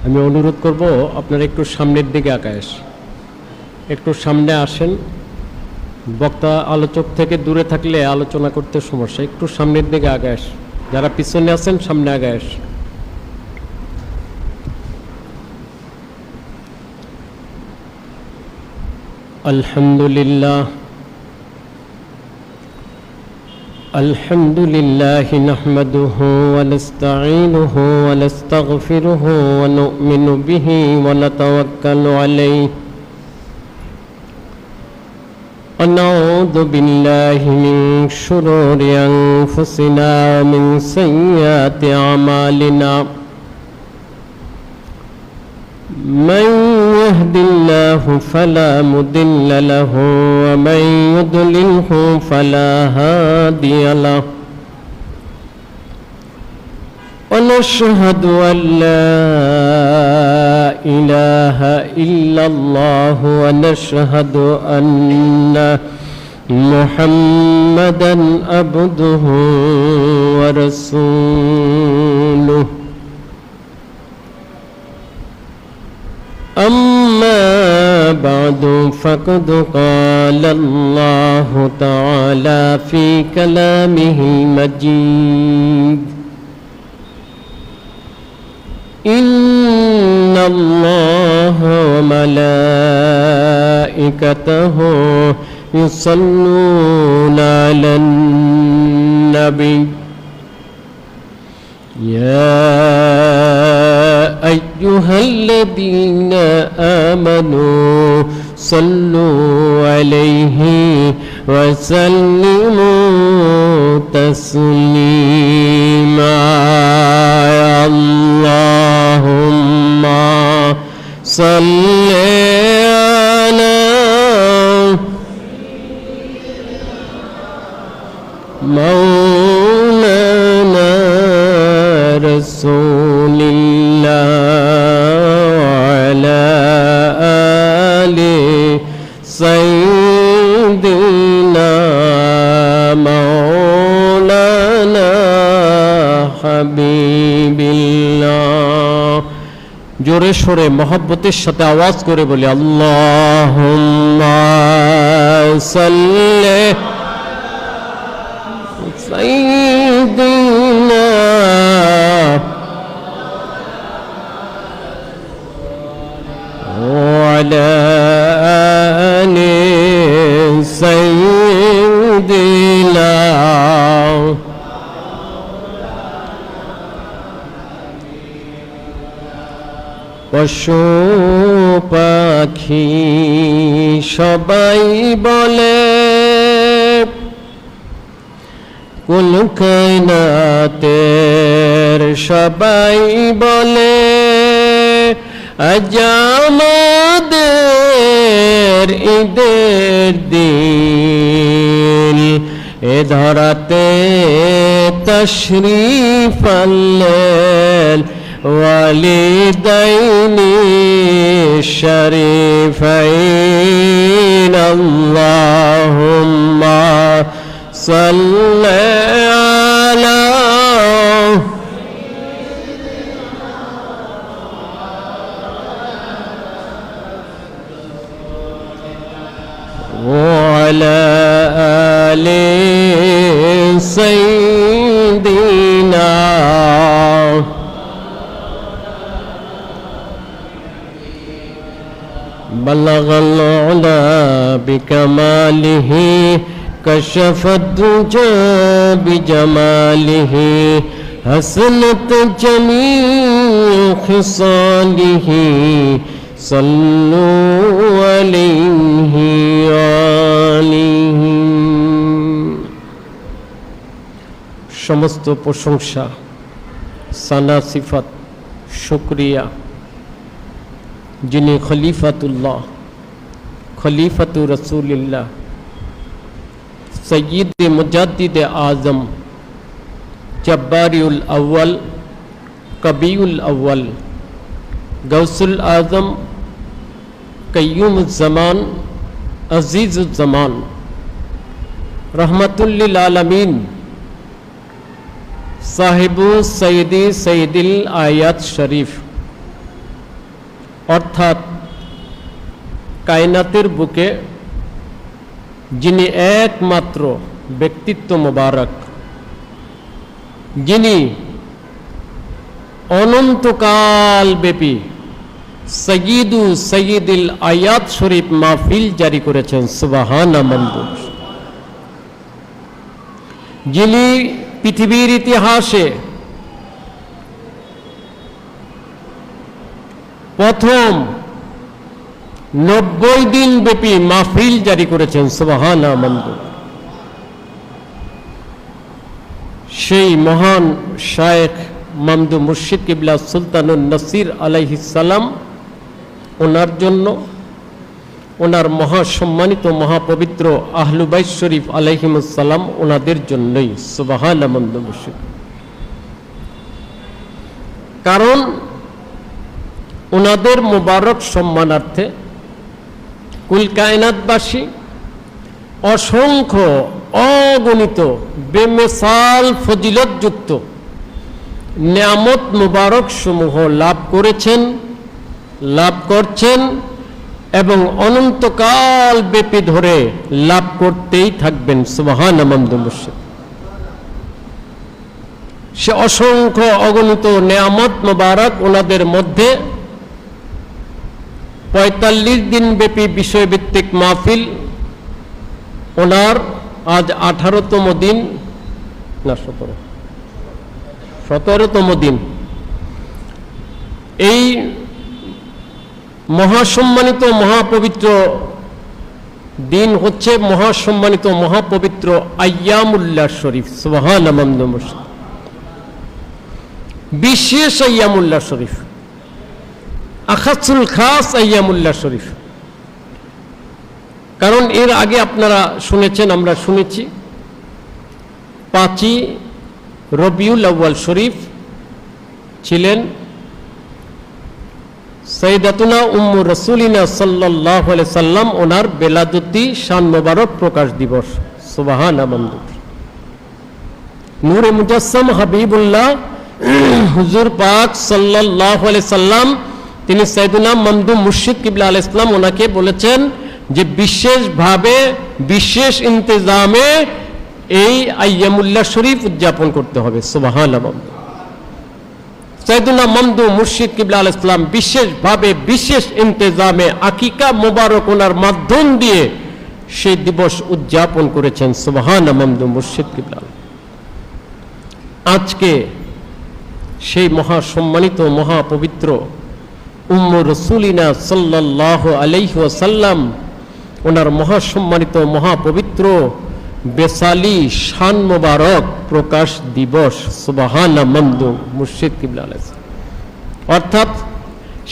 আমি অনুরোধ করব আপনারা একটু সামনের দিকে আগায় একটু সামনে আসেন। বক্তা আলোচক থেকে দূরে থাকলে আলোচনা করতে সমস্যা। একটু সামনের দিকে আগায় যারা পিছনে আছেন সামনে আগায় আলহামদুলিল্লাহ الحمد لله نحمده ونستعينه ونستغفره ونؤمن به ونتوكل عليه ونعوذ بالله من شرور أنفسنا ومن سيئات أعمالنا من يهد الله فلا مضل له ومن يضلله فلا هادي له ونشهد أن لا إله إلا الله ونشهد أن محمدا عبده ورسوله أما بعد فقد قال الله تعالى في كلامه المجيد إن الله وملائكته يصلون على النبي يا أيها الذين آمنوا صلوا عليه وسلموا تسليما اللهم صل على مولانا رسول الله وعلى آل سيدنا مولانا حبيب الله জোরে সরে মহব্বতের সাথে আওয়াজ করে বলি আল্লাহুম্মা সাল্লি সাইয়্যিদিনা وعلى آل سيدنا পশু পাখি সবাই বলে কুল কায়নাতের সবাই বলে আজ আমাদের ঈদের দিন এ ধরাতে তশরিফ আনলেন ওয়ালিদাইনি শরীফাইন আল্লাহুম্মা সাল্লি আলা وعلى آل سيدنا بلغ العلا بكماله كشف الدجى بجماله حسنت جميع خصاله صلوا عليه وآله সমস্ত প্রশংসা সানা সিফাত শুকরিয়া যিনি খলিফাতুল্লাহ খলিফাতু রাসূলিল্লাহ সৈয়দ মুজাদ্দিদ আজম জব্বারিউল আউয়াল কবিউল আউয়াল গৌসুল আজম কাইয়ুমুজ্জামান আজিজুজ্জামান रहमतुल लिल आलमीन साहिबु सैयदी सैयदिल आयात शरीफ অর্থাৎ কায়নাতের বুকে যিনি একমাত্র ব্যক্তিত্ব মোবারক, যিনি অনন্তকাল ব্যাপী সয়্যিদু সয়্যিদুল আয়াত শরীফ মাহফিল জারি করেছেন, সুবহানা মামদুহ, যিনি পৃথিবীর ইতিহাসে প্রথম 90 দিন ব্যাপী মাহফিল জারি করেছেন, সুবহানা মামদুহ। সেই মহান শায়েখ মামদুহ মুর্শিদ কিবলা সুলতানুন নসির আলাইহিস সালাম, ওনার জন্য, ওনার মহাসম্মানিত মহাপবিত্র আহলু বাইত শরীফ আলাইহিমুস সালাম, ওনাদের জন্যই, সুবহানা মামদুহ মুর্শিদ। কারণ ওনাদের মোবারক সম্মানার্থে কুল কায়নাতবাসী অসংখ্য অগণিত বেমেসাল ফজিলতযুক্ত নিয়ামত মুবারক সমূহ লাভ করেছেন, লাভ করছেন এবং অনন্তকাল ব্যাপী ধরে লাভ করতেই থাকবেন, সুবহানা মামদুহ মুর্শিদ। সে অসংখ্য অগণিত নিয়ামত মুবারক, ওনাদের মধ্যে 45 দিন ব্যাপী বিষয়ভিত্তিক মাহফিল, ওনার আজ 18তম দিন না 17তম দিন। এই মহাসম্মানিত মহাপবিত্র দিন হচ্ছে মহাসম্মানিত মহাপবিত্র আইয়ামুল্লাহ শরীফ, সুবহানা মামদুহ মুর্শিদ। বিশেষ আইয়ামুল্লাহ শরীফ, আখাসুল খাস আইয়ামুল্লাহ শরীফ। কারণ এর আগে আপনারা শুনেছেন, আমরা শুনেছি 5ই রবিউল আউয়াল শরীফ ছিলেন সাইয়্যিদাতুনা উম্মু রাসূলিনা সাল্লাল্লাহু আলাইহি সাল্লাম, ওনার বেলাদতি শান মোবারক প্রকাশ দিবস, সুবহানা মামদুহ। নূরে মুজাসসাম হাবিবুল্লাহ হুজুর পাক সাল্লাল্লাহু আলাইহি সাল্লাম, তিনি সাইয়্যিদুনা মামদুহ মুর্শিদ কিবলা আলাইহিস সালাম ওনাকে বলেছেন যে বিশেষভাবে বিশেষ ইন্তজামে এই আইয়ামুল্লাহ শরীফ উদযাপন করতে হবে, সুবহানাল্লাহ। সাইয়্যিদুনা মামদুহ মুর্শিদ কিবলা আলাইহিস সালাম বিশেষভাবে বিশেষ ইন্তজামে আকিকা মোবারক ওনার মাধ্যম দিয়ে সেই দিবস উদযাপন করেছেন, সুবহানাল্লাহ মামদুহ মুর্শিদ কিবলা। আজকে সেই মহাসম্মানিত মহাপবিত্র উম্মু রাসূলিনা সাল্লাল্লাহু আলাইহি ওয়াসাল্লাম, ওনার মহাসম্মানিত মহাপবিত্র বেসালি শান মোবারক প্রকাশ দিবস, সুবহানা মামদুহ মুর্শিদ কিবলা আলাইহিস সালাম। অর্থাৎ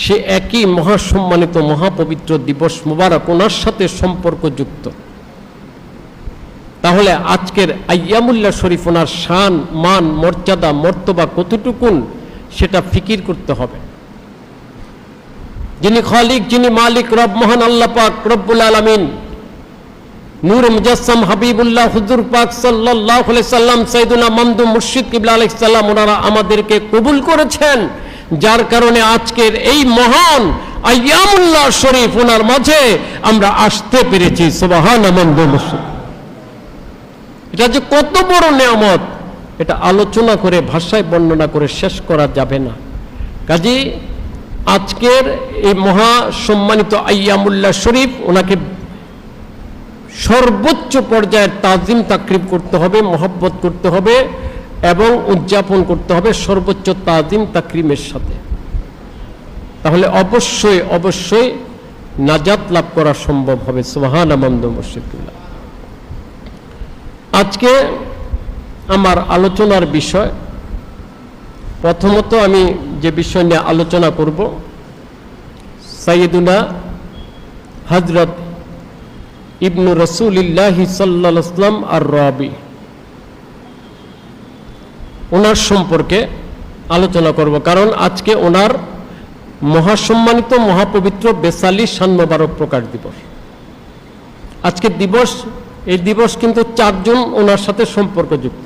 সে একই মহাসম্মানিত মহাপবিত্র দিবস মোবারক ওনার সাথে সম্পর্কযুক্ত। তাহলে আজকের আইয়ামুল্লাহ শরীফ ওনার শান, মান, মর্যাদা, মর্তবা কতটুকুন সেটা ফিকির করতে হবে। যিনি খালিক, যিনি মালিক, রব মহান আল্লাহ পাক রব্বুল আলামিন, নূরে মুজাসসাম হাবিবুল্লাহ হুজুর পাক সাল্লাল্লাহু আলাইহি সাল্লাম, সাইয়্যিদুনা মামদুহ মুর্শিদ কিবলা আলাইহিস সালাম, ওনারা আমাদেরকে কবুল করেছেন, যার কারণে আজকের এই মহান আইয়ামুল্লাহ শরীফ ওনার মাঝে আমরা আসতে পেরেছি, সুবহানা মামদুহ মুর্শিদ। এটা যে কত বড় নিয়ামত, এটা আলোচনা করে ভাষায় বর্ণনা করে শেষ করা যাবে না। কাজী আজকের এই মহা সম্মানিত আইয়ামুল্লাহ শরীফ, ওনাকে সর্বোচ্চ পর্যায়ের তাজিম তাকরিম করতে হবে, মহব্বত করতে হবে এবং উদযাপন করতে হবে সর্বোচ্চ তাজিম তাকরিমের সাথে। তাহলে অবশ্যই অবশ্যই নাজাত লাভ করা সম্ভব হবে, সুবহানা মামদুহ মুর্শিদ কিবলা। আজকে আমার আলোচনার বিষয়, প্রথমত আমি যে বিষয় নিয়ে আলোচনা করব, সাইয়্যিদুনা হযরত ইবনু রাসূলিল্লাহ সাল্লাল্লাহু আলাইহি ওয়াসাল্লাম আর রাবি, ওনার সম্পর্কে আলোচনা করব। কারণ আজকে ওনার মহাসম্মানিত মহাপবিত্র বেসালি শান মোবারক প্রকাশ দিবস। আজকে দিবস, এই দিবস কিন্তু 4 জন ওনার সাথে সম্পর্কযুক্ত।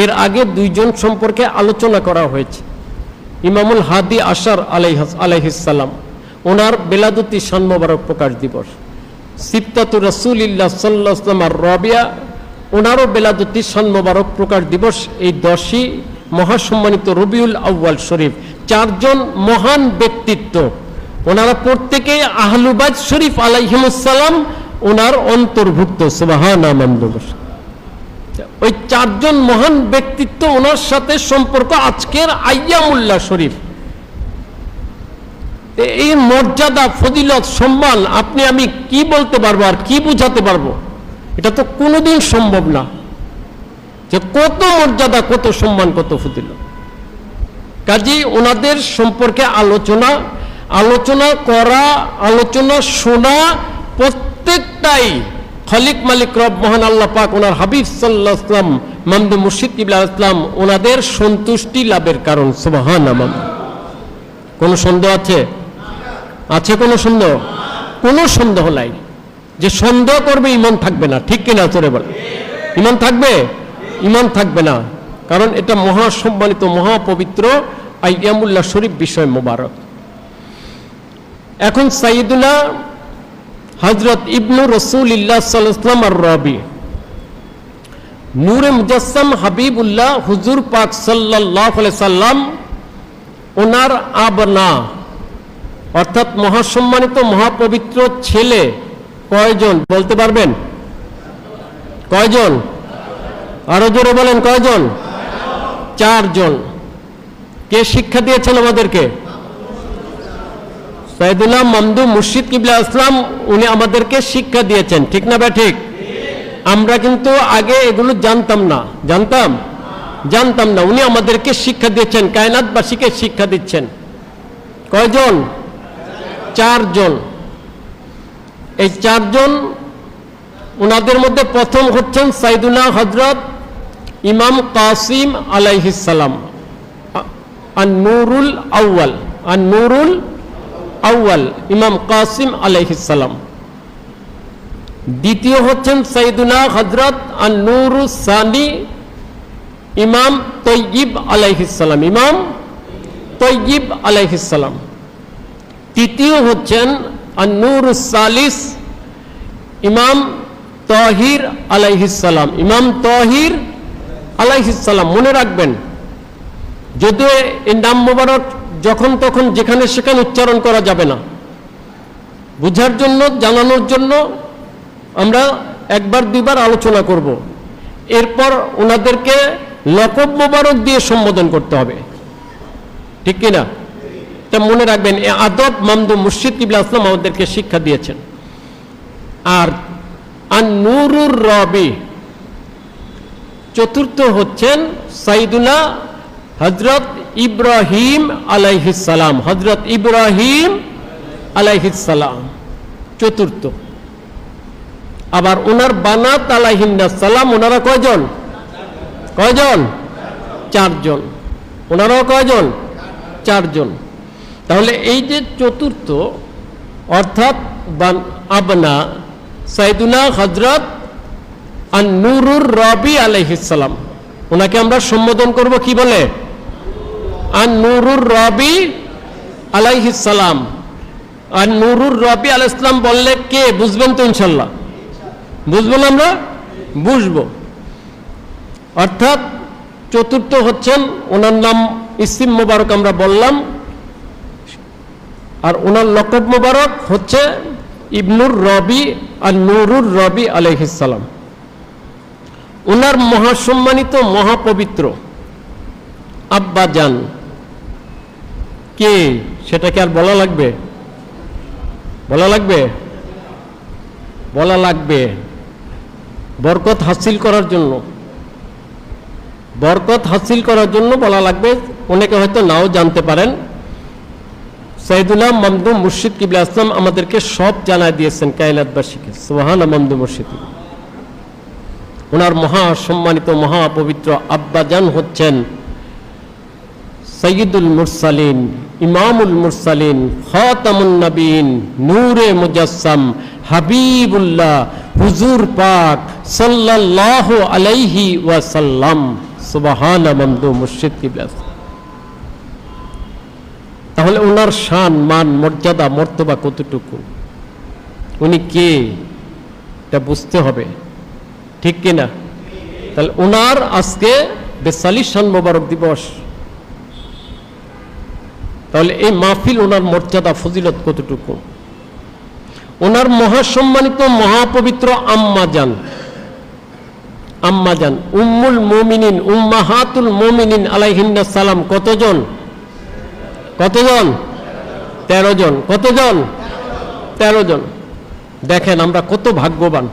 এর আগে 2 জন সম্পর্কে আলোচনা করা হয়েছে। ইমামুল হাদি আশার আলাইহিস সালাম, ওনার বেলাদতি শান মোবারক প্রকাশ দিবস। সিফতাতু রাসূলিল্লাহ সাল্লাল্লাহু আলাইহি ওয়াসাল্লাম রাবিয়া, ওনারও বেলাদতি শান মোবারক প্রকাশ দিবস এই 10ই মহাসম্মানিত রবিউল আউয়াল শরীফ। 4 জন মহান ব্যক্তিত্ব, ওনারা প্রত্যেকেই আহলু বাইত শরীফ আলাইহিমুস সালাম ওনার অন্তর্ভুক্ত। সুবহানাল্লাহ। ওই 4 জন মহান ব্যক্তিত্ব ওনার সাথে সম্পর্ক আজকের আইয়ামুল্লাহ শরীফ। এই মর্যাদা, ফজিলত, সম্মান আপনি আমি কি বলতে পারবো আর কি বুঝাতে পারবো? এটা তো কোনোদিন সম্ভব না যে কত মর্যাদা, কত সম্মান, কত ফজিলত। কাজেই ওনাদের সম্পর্কে আলোচনা করা, আলোচনা শোনা, প্রত্যেকটাই খালিক মালিক রব মহান আল্লাহ পাক ওনার হাবিব সাল্লাল্লাহু আলাইহি ওয়াসাল্লাম মামদু মুর্শিদ কিবলা ইসলাম ওনাদের সন্তুষ্টি লাভের কারণ। সুবহানাল্লাহ। কোনো সন্দেহ আছে? কোনো সন্দেহ? কোনো সন্দেহ নাই। যে সন্দেহ করবে ঈমান থাকবে না, ঠিক কিনা চলে বলে? ঈমান থাকবে? ঈমান থাকবে না, কারণ এটা মহাসম্মানিত মহাপবিত্র আইয়ামুল্লাহ শরীফ বিষয় মোবারক। এখন সাইয়্যিদুনা হযরত ইবনু রাসূলিল্লাহ সাল্লাল্লাহু আলাইহি ওয়াসাল্লাম আর-রাবি, নূরে মুজাসসাম হাবিবুল্লাহ হুজুর পাক সাল্লাল্লাহু আলাইহি সাল্লাম ওনার আবনা অর্থাৎ মহাসম্মানিত মহাপবিত্র ছেলে কয়জন বলতে পারবেন? কয়জন? আরো জোরে বলেন, কয়জন? 4 জন। কে শিক্ষা দিয়েছেন আমাদেরকে? সাইয়্যিদুনা মামদু মুর্শিদ কিবলা ইসলাম, উনি আমাদেরকে শিক্ষা দিয়েছেন, ঠিক না বা ঠিক? আমরা কিন্তু আগে এগুলো জানতাম না। উনি আমাদেরকে শিক্ষা দিয়েছেন, কায়নাতবাসীকে শিক্ষা দিচ্ছেন। কয়জন? 4 জন। এই 4 জন, ওনাদের মধ্যে প্রথম হচ্ছেন সাইয়্যিদুনা হযরত ইমাম কাসিম আলাইহিস সালাম, আন-নূরুল আউয়াল ইমাম কাসিম আলাইহিস সালাম। দ্বিতীয় হচ্ছেন সাইয়্যিদুনা হযরত আন-নূরুস সানি ইমাম তয়্যিব আলাইহিস সালাম। তৃতীয় হচ্ছেন আন-নূরুস সালিস ইমাম তাহির আলাইহিস সালাম। মনে রাখবেন, যদিও এই নাম মোবারক যখন তখন যেখানে সেখানে উচ্চারণ করা যাবে না, বুঝার জন্য, জানানোর জন্য আমরা 1বার 2বার আলোচনা করব। এরপর ওনাদেরকে লকব মোবারক দিয়ে সম্বোধন করতে হবে, ঠিক কিনা? তা মনে রাখবেন, এই আদব মামদু মুর্শিদ কিবলা ইসলাম আমাদেরকে শিক্ষা দিয়েছেন। আর আন-নূরুর রাবি, চতুর্থ হচ্ছেন সাইয়্যিদুনা হযরত ইব্রাহিম আলাইহিস সালাম, চতুর্থ। আবার ওনার বানাত আলাইহিন্নাস সালাম, ওনারা কয়জন? 4 জন। ওনারাও কয়জন? 4 জন। তাহলে এই যে চতুর্থ, অর্থাৎ আবনা সাইয়্যিদুনা হযরত আন-নূরুর রাবি আলাইহিস সালাম, ওনাকে আমরা সম্বোধন করব কি বলে? আন-নূরুর রাবি আলাইহিস সালাম। আন-নূরুর রাবি আলাইহিস সালাম বললে কে বুঝবেন তো? ইনশাআল্লাহ বুঝবেন, আমরা বুঝবো। অর্থাৎ চতুর্থ হচ্ছেন, ওনার নাম ইসিম মোবারক আমরা বললাম, আর ওনার লকব মোবারক হচ্ছে ইবনুর রবি আর নূরুর রবি আলাইহিস সালাম। ওনার মহাসম্মানিত মহাপবিত্র আব্বা জান কে, সেটা কি আর বলা লাগবে? বলা লাগবে। বরকত হাসিল করার জন্য বলা লাগবে। অনেকে হয়তো নাও জানতে পারেন। সাইয়্যিদুনা মামদু মুর্শিদ কিবলা ইসলাম আমাদেরকে সব জানায় দিয়েছেন কায়নাতবাসীকে। সুবহানাল্লাহ। মামদু মুর্শিদ ওনার মহাসম্মানিত মহাপবিত্র আব্বাজান হচ্ছেন সাইয়্যিদুল মুরসালিন, ইমামুল মুরসালিন, খাতামুন নবীন, নূরে মুজাসসাম, হাবিবুল্লাহ হুজুর পাক সাল্লাল্লাহু আলাইহি ওয়াসাল্লাম। সুবহানাল্লাহ। মামদু মুর্শিদ কিবলা। তাহলে ওনার শান, মান, মর্যাদা, মর্তবা কতটুকু, উনি কে, এটা বুঝতে হবে, ঠিক কিনা? তাহলে ওনার আজকে 42 শান মোবারক দিবস। তাহলে এই মাহফিল ওনার মর্যাদা ফজিলত কতটুকু। ওনার মহাসম্মানিত মহাপবিত্র আম্মা জান উম্মুল মুমিনিন উম্মাহাতুল মুমিনিন আলাইহিন্নাস সালাম কতজন? 13 জন। কতজন? 13 জন। দেখেন আমরা কত ভাগ্যবান।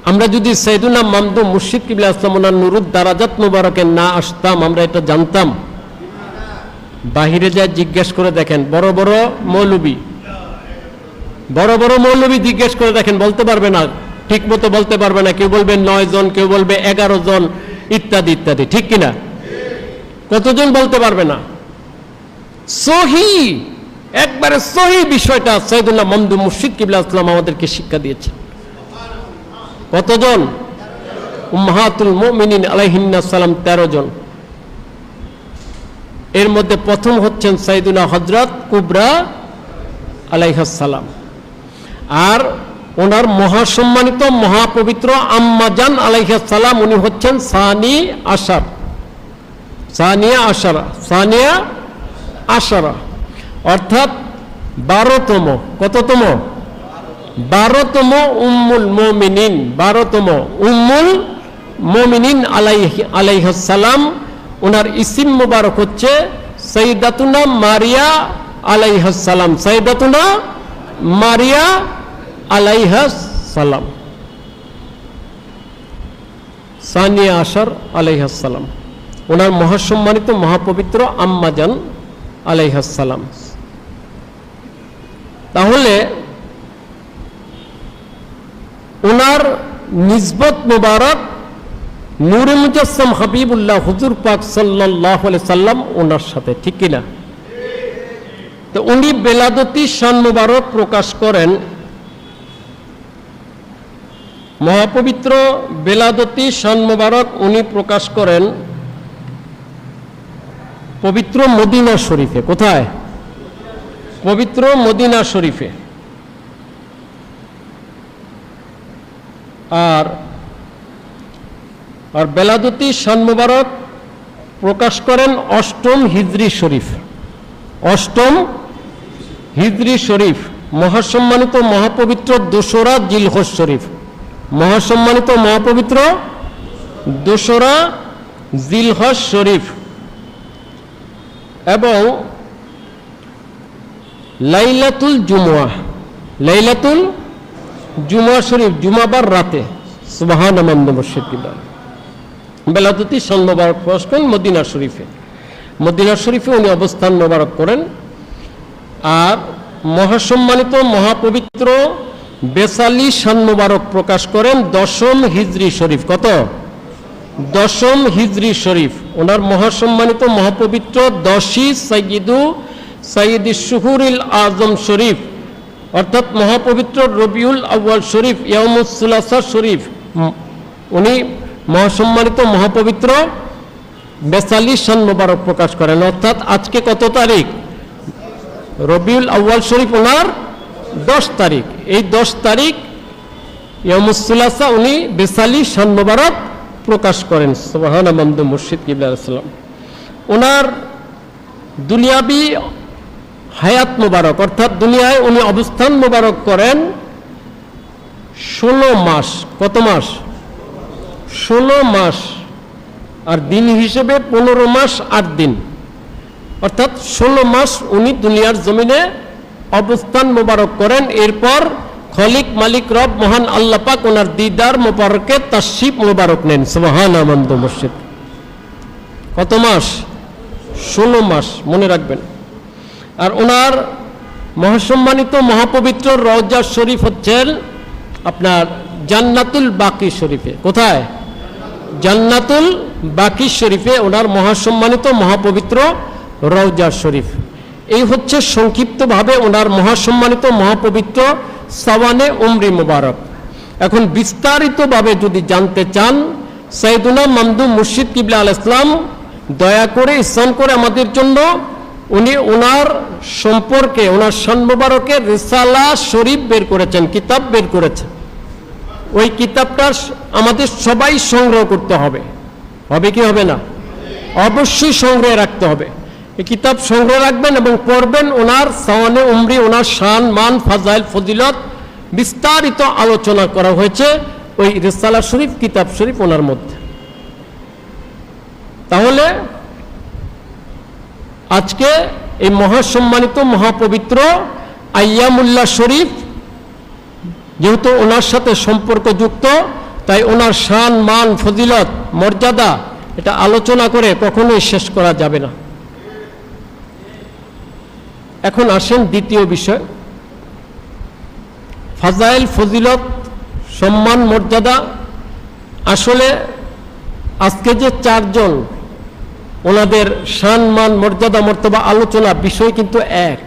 আমরা যদি সাইয়েদুনা মামদুহ মুর্শিদ কিবলা ইসলাম ওনার নুরুদ দারাজাত মুবারকে না আসতাম, আমরা এটা জানতাম? বাহিরে যা জিজ্ঞেস করে দেখেন, বড় বড় মৌলবী জিজ্ঞেস করে দেখেন, বলতে পারবে না, ঠিক মতো বলতে পারবে না। কেউ বলবে 9 জন, কেউ বলবে 11 জন, ইত্যাদি ইত্যাদি, ঠিক কিনা? কতজন বলতে পারবে না। সহি, একবারে সহি বিষয়টা সাইয়েদুনা মামদুহ মুর্শিদ কিবলা ইসলাম আমাদেরকে শিক্ষা দিয়েছে। কতজন? উম্মাহাতুল মুমিনিন আলাইহিন্নাস সালাম 13 জন। এর মধ্যে প্রথম হচ্ছেন সাইয়েদুনা হযরত কুবরা আলাইহাস সালাম, আর ওনার মহাসম্মানিত মহাপবিত্র আম্মা জান আলাইহাস সালাম উনি হচ্ছেন সানিয়া আশারা, অর্থাৎ 12তম। কততম? 12তম উম্মুল মুমিনিন, 12তম উম্মুল মুমিনিন আলাইহাস সালাম। ওনার ইসিম মুবারক হচ্ছে সাইয়্যিদাতুনা মারিয়া আলাইহাস সালাম, সাইয়্যিদাতুনা মারিয়া আলাইহাস সালাম, সানিয়া আশার আলাইহাস সালাম। ওনার মহাসম্মানিত মহাপবিত্র আম্মা জান আলাইহাস সালাম। তাহলে ওনার নিসবত মুবারক নূরে মুজাসসাম হাবিবুল্লাহ হুজুর পাক সাল্লাল্লাহু আলাইহি সাল্লাম ওনার সাথে, ঠিক কিনা? তো উনি বেলাদতি শান মুবারক প্রকাশ করেন, মহাপবিত্র বেলাদতি শান মুবারক উনি প্রকাশ করেন পবিত্র মদিনা শরীফে। কোথায়? পবিত্র মদিনা শরীফে। আর বেলাদতি শান মুবারক প্রকাশ করেন 8ম হিজরি শরীফ। 8ম হিজরি শরীফ, মহাসম্মানিত মহাপবিত্র 2রা জিলহজ শরীফ, মহাসম্মানিত মহাপবিত্র 2রা জিলহজ শরীফ। এবং লাইলাতুল জুমুয়া শরীফ, জুমাবার রাতে। সুবহান মামদুহ মুর্শিদ কিবলা বেলাদতি শান মুবারক প্রকাশ করেন মদিনা শরীফে উনি অবস্থান মোবারক করেন। আর মহাসম্মানিত মহাপবিত্র বেসালি শান মুবারক প্রকাশ করেন 10ম হিজরি শরীফ। কত? 10ম হিজরি শরীফ। ওনার মহাসম্মানিত মহাপবিত্র 10ই সাইয়্যিদি শুহুরিল আজম শরীফ, অর্থাৎ মহাপবিত্র রবিউল আউয়াল শরীফ, ইয়াউমুস সুলাসা শরীফ, উনি মহাসম্মানিত মহাপবিত্র বেসালি শান মুবারক প্রকাশ করেন। অর্থাৎ আজকে কত তারিখ? রবিউল আউয়াল শরীফ ওনার 10 তারিখ। এই 10 তারিখ ইয়াউমুস সুলাসা উনি বেসালি শান মুবারক প্রকাশ করেন। সুবহান মামদুহ মুর্শিদ কিবলা সালাম। ওনার দুনিয়াবি হায়াত মুবারক, অর্থাৎ দুনিয়ায় উনি অবস্থান মুবারক করেন 16 মাস। কত মাস? 16 মাস। আর দিন হিসেবে 15 মাস 8 দিন, অর্থাৎ 16 মাস উনি দুনিয়ার জমিনে অবস্থান মুবারক করেন। এরপর খলিক মালিক রব মহান আল্লাহ পাক ওনার দিদার মুবারকে তাশরিফ মুবারক নেন। সুবহান মামদুহ মুর্শিদ। কত মাস? 16 মাস, মনে রাখবেন। আর ওনার মহাসম্মানিত মহাপবিত্র রওজা শরীফ হচ্ছেন আপনার জান্নাতুল বাকি শরীফে। কোথায়? জান্নাতুল বাকি শরীফে ওনার মহাসম্মানিত মহাপবিত্র রওজা শরীফ। এই হচ্ছে সংক্ষিপ্তভাবে ওনার মহাসম্মানিত মহাপবিত্র সাওয়ানে উমরি মুবারক। এখন বিস্তারিতভাবে যদি জানতে চান, সাইয়েদুনা মামদুহ মুর্শিদ কিবলা আলাইহিস সালাম দয়া করে ইহসান করে আমাদের জন্য উনি ওনার সম্পর্কে ওনার শান মুবারকের রিসালা শরীফ বের করেছেন, কিতাব বের করেছেন। ওই কিতাবটা আমাদের সবাই সংগ্রহ করতে হবে, হবে কি হবে না? অবশ্যই সংগ্রহে রাখতে হবে। এই কিতাব সংগ্রহ রাখবেন এবং পড়বেন। ওনার সাওয়ানে উমরি, ওনার শান মান ফাজাইল ফজিলত বিস্তারিত আলোচনা করা হয়েছে ওই রিসালা শরীফ, কিতাব শরীফ ওনার মধ্যে। তাহলে আজকে এই মহাসম্মানিত মহাপবিত্র আইয়ামুল্লাহ শরীফ যেহেতু ওনার সাথে সম্পর্কযুক্ত, তাই ওনার শান মান ফজিলত মর্যাদা এটা আলোচনা করে কখনোই শেষ করা যাবে না। এখন আসেন দ্বিতীয় বিষয়, ফাজাইল ফজিলত সম্মান মর্যাদা। আসলে আজকে যে চারজন ওনাদের শান মান মর্যাদা মর্তবা আলোচনা বিষয় কিন্তু এক,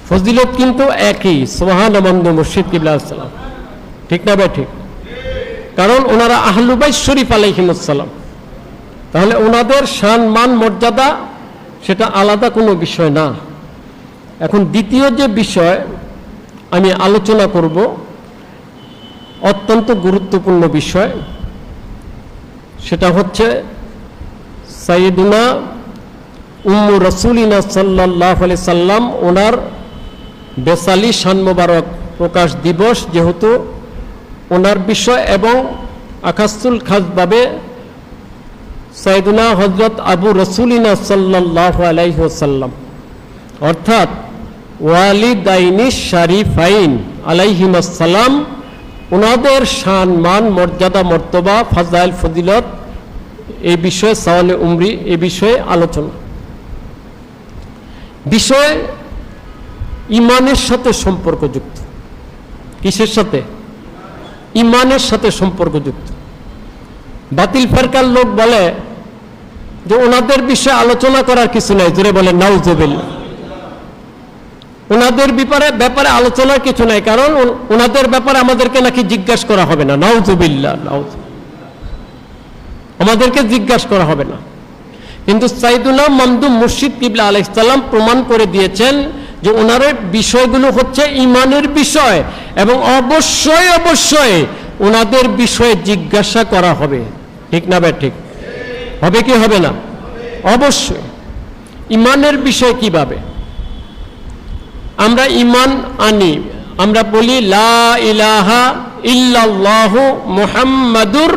ফজিলত কিন্তু একই, সুবহানাল্লাহ মুর্শিদ কিবলা সালাম, ঠিক না ভাই? ঠিক। কারণ ওনারা আহলু বাইত শরীফ আলাইহিমুস সালাম। তাহলে ওনাদের শান মান মর্যাদা সেটা আলাদা কোনো বিষয় না। এখন দ্বিতীয় যে বিষয় আমি আলোচনা করব, অত্যন্ত গুরুত্বপূর্ণ বিষয়, সেটা হচ্ছে সাইয়্যিদুনা উম্মু রাসূলিনা সাল্লাল্লাহু আলাইহি সাল্লাম ওনার বেসালি শান মোবারক প্রকাশ দিবস, যেহেতু ওনার বিষয় এবং আকাসুল খাসভাবে সাইয়্যিদুনা হযরত আবু রাসূলিনা সাল্লাল্লাহু আলাইহি ওয়াসাল্লাম অর্থাৎ ওয়ালিদাইনি শারিফাইন আলাইহিমুস সালাম ওনাদের শান মান মর্যাদা মর্তবা ফাজাইল ফজিলত এই বিষয়ে সাওয়ালে উমরি এই বিষয়ে আলোচনা। বিষয় ইমানের সাথে সম্পর্কযুক্ত। কিসের সাথে? ইমানের সাথে সম্পর্কযুক্ত। বাতিল ফেরকার লোক বলে যে ওনাদের বিষয়ে আলোচনা করার কিছু নাই, জোরে বলে নাউজুবিল্লাহ। ওনাদের ব্যাপারে আলোচনার কিছু নাই, কারণ ওনাদের ব্যাপারে আমাদেরকে নাকি জিজ্ঞাসা করা হবে না। নাউজুবিল্লাহ, আমাদেরকে জিজ্ঞাসা করা হবে না। কিন্তু সাইয়্যিদুনা মামদুহ মুর্শিদ কিবলা আলাইহিস সালাম প্রমাণ করে দিয়েছেন যে ওনার বিষয়গুলো হচ্ছে ইমানের বিষয় এবং অবশ্যই অবশ্যই ওনাদের বিষয়ে জিজ্ঞাসা করা হবে, ঠিক না ভাই? ঠিক। হবে কি হবে না? অবশ্যই। ইমানের বিষয় কিভাবে আমরা ইমান আনি? আমরা বলি লা ইলাহা ইল্লাল্লাহু মুহাম্মাদুর